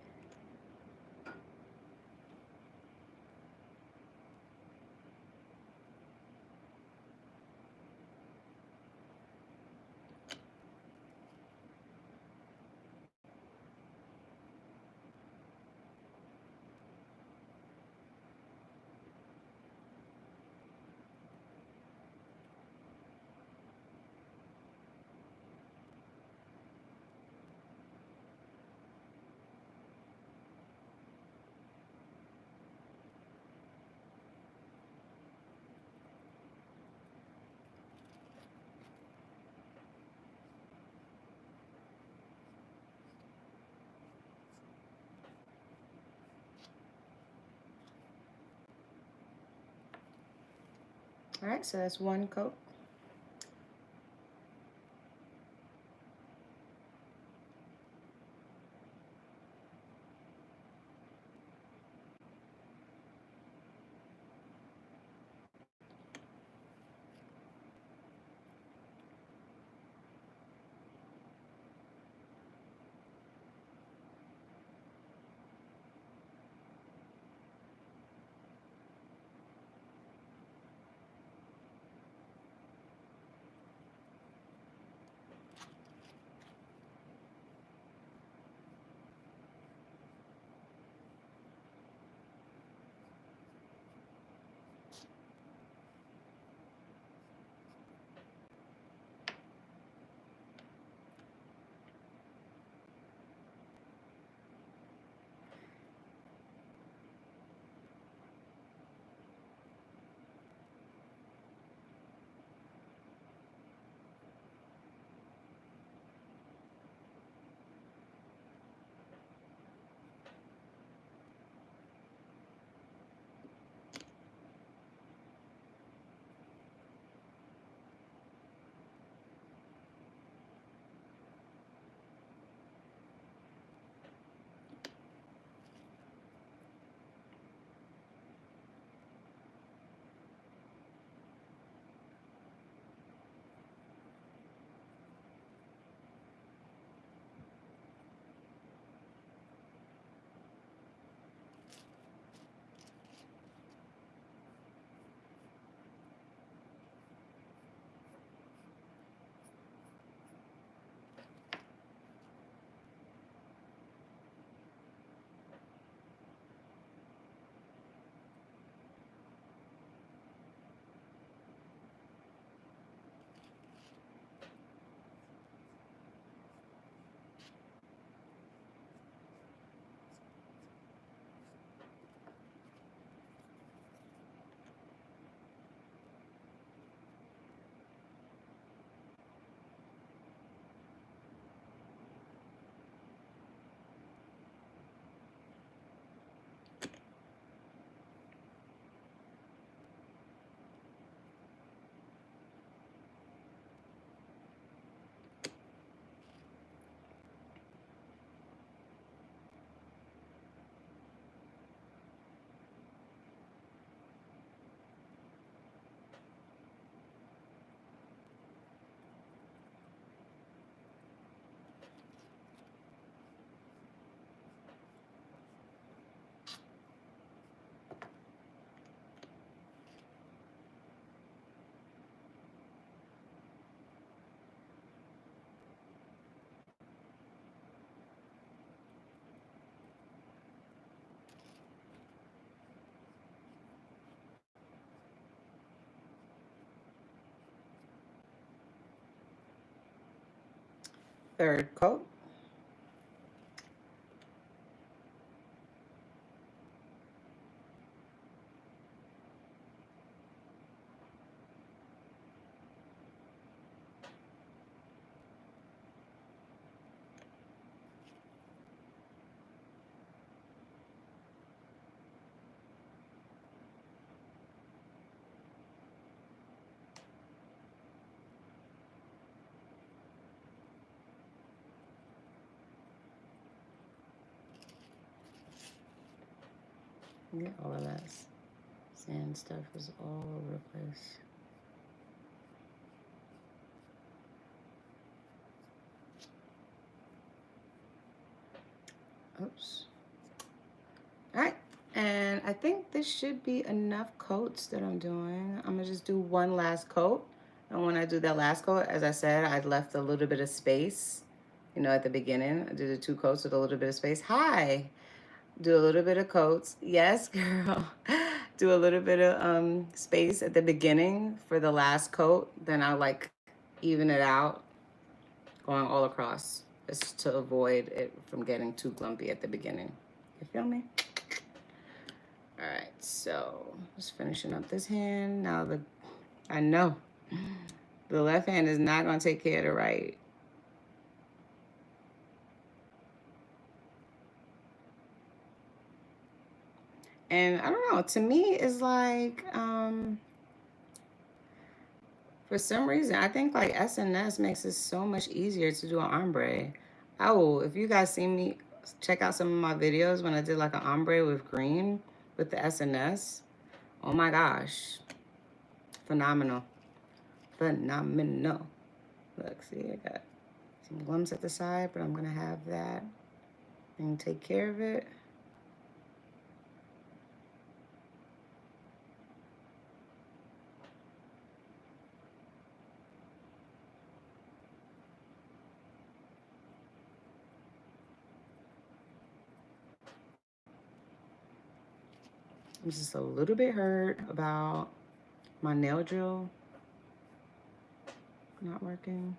All right, so that's one coat. third coat. Get all of that sand stuff is all over the place. Oops. All right, and I think this should be enough coats that I'm doing. I'm gonna just do one last coat. And when I do that last coat, as I said, I left a little bit of space, you know, at the beginning. I did the 2 coats with a little bit of space. Hi. Do a little bit of coats. Yes, girl. Do a little bit of space at the beginning for the last coat. Then I'll like even it out, going all across, just to avoid it from getting too clumpy at the beginning. You feel me? All right, so just finishing up this hand. Now I know the left hand is not gonna take care of the right. And I don't know, to me, it's like, for some reason, I think like SNS makes it so much easier to do an ombre. Oh, if you guys see me, check out some of my videos when I did like an ombre with green with the SNS. Oh my gosh. Phenomenal. Phenomenal. Look, see, I got some glums at the side, but I'm gonna have that and take care of it. I'm just a little bit hurt about my nail drill not working.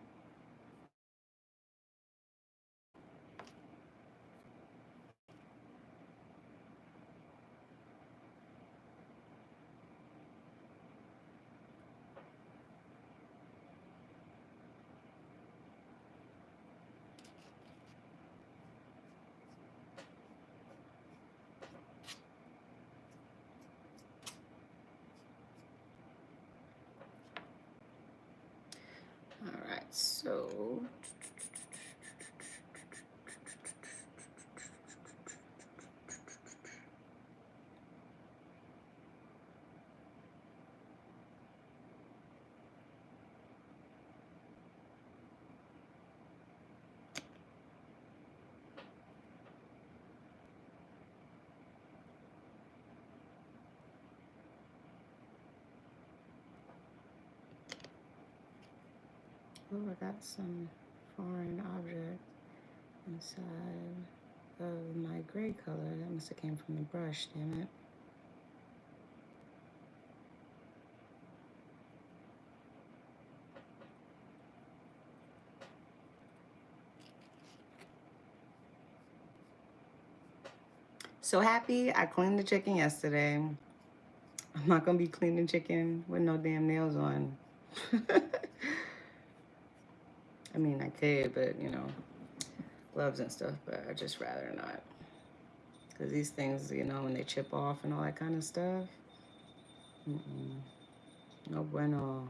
All right, so oh, I got some foreign object inside of my gray color. That must have came from the brush, damn it. So happy I cleaned the chicken yesterday. I'm not gonna be cleaning chicken with no damn nails on. I mean, I could, but you know, gloves and stuff, but I just rather not. Because these things, you know, when they chip off and all that kind of stuff, no bueno.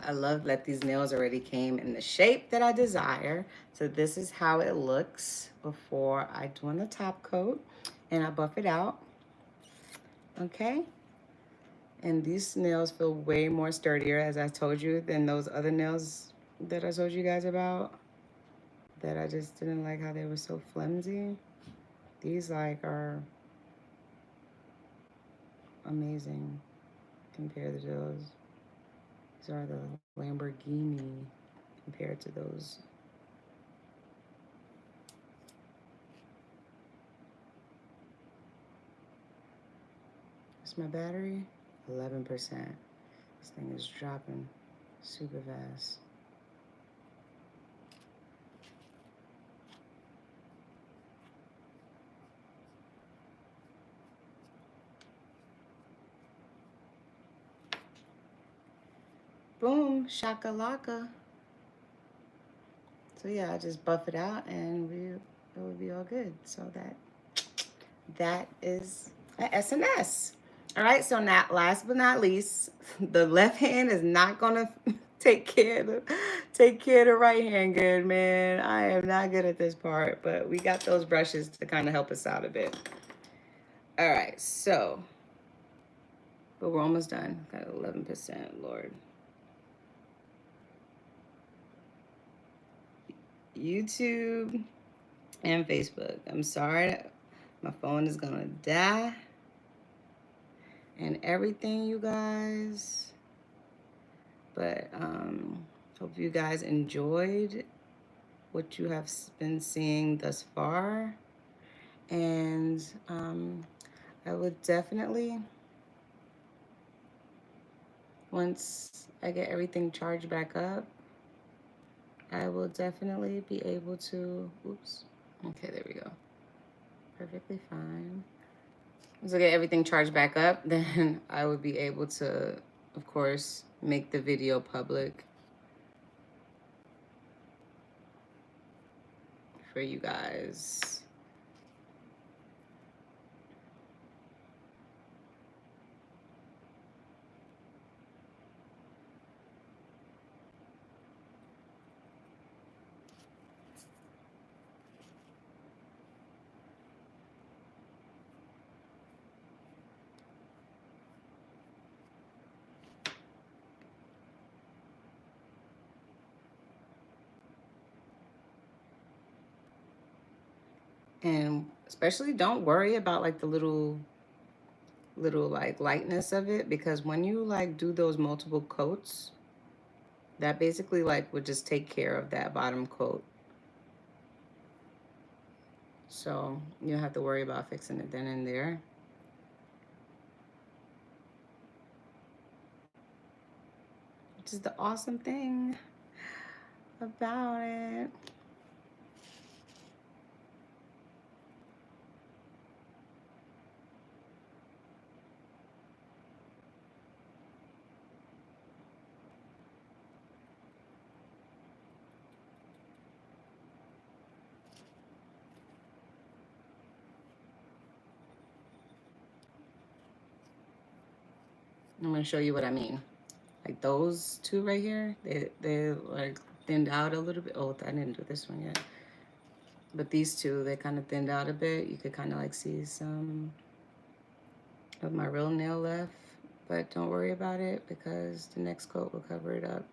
I love that these nails already came in the shape that I desire. So this is how it looks before I do on the top coat and I buff it out. Okay. And these nails feel way more sturdier, as I told you, than those other nails that I told you guys about. That I just didn't like how they were so flimsy. These like are amazing compared to those. These are the Lamborghini compared to those. What's my battery? 11%. This thing is dropping super fast. Boom, shakalaka. So yeah, I just buff it out and it will be all good. So that is an SNS. All right, so now last but not least, the left hand is not gonna take care of the right hand good, man. I am not good at this part, but we got those brushes to kind of help us out a bit. All right, so, but we're almost done. Got 11%, Lord. YouTube and Facebook. I'm sorry, my phone is gonna die and everything, you guys. But hope you guys enjoyed what you have been seeing thus far. And I would definitely, once I get everything charged back up, I will definitely be able to, oops, okay, there we go. Perfectly fine. Once I get everything charged back up, then I would be able to, of course, make the video public for you guys. And especially don't worry about like the little like lightness of it, because when you like do those multiple coats, that basically like would just take care of that bottom coat. So you don't have to worry about fixing it then and there. Which is the awesome thing about it. I'm gonna show you what I mean. Like those two right here, they like thinned out a little bit. Oh, I didn't do this one yet. But these two, they kind of thinned out a bit. You could kind of like see some of my real nail left, but don't worry about it because the next coat will cover it up.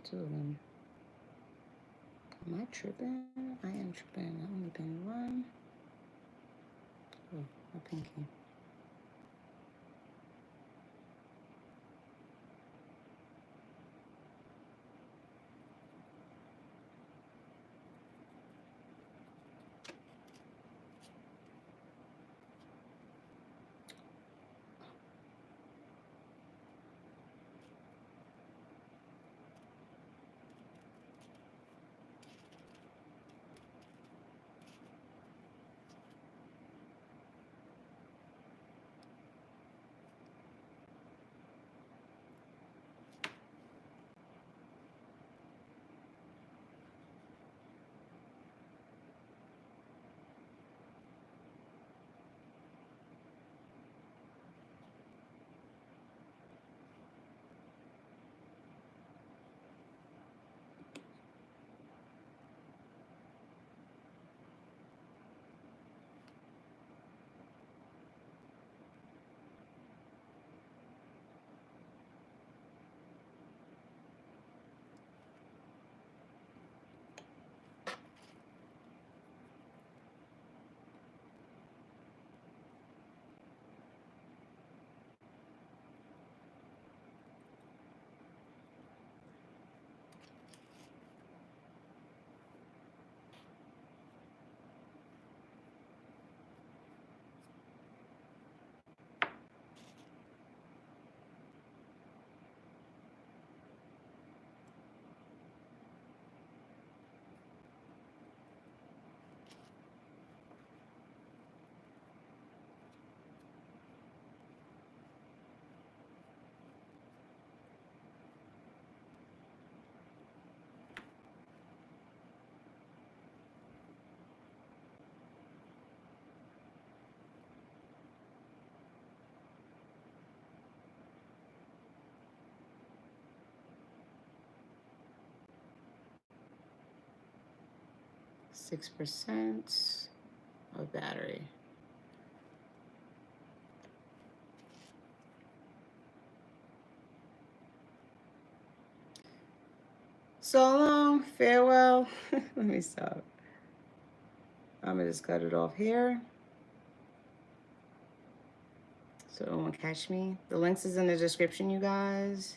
two of them. Am I tripping? I am tripping. I only been one. Oh, my pinky. 6% of battery. So long, farewell. Let me stop. I'm gonna just cut it off here so it won't catch me. The links is in the description, you guys.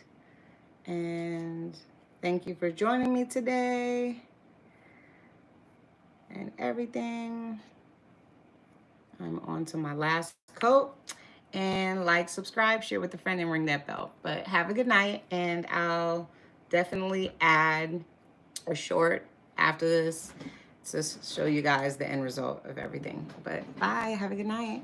And thank you for joining me today and everything. I'm on to my last coat. And like, subscribe, share with a friend, and ring that bell. But have a good night, and I'll definitely add a short after this to show you guys the end result of everything. But bye, have a good night.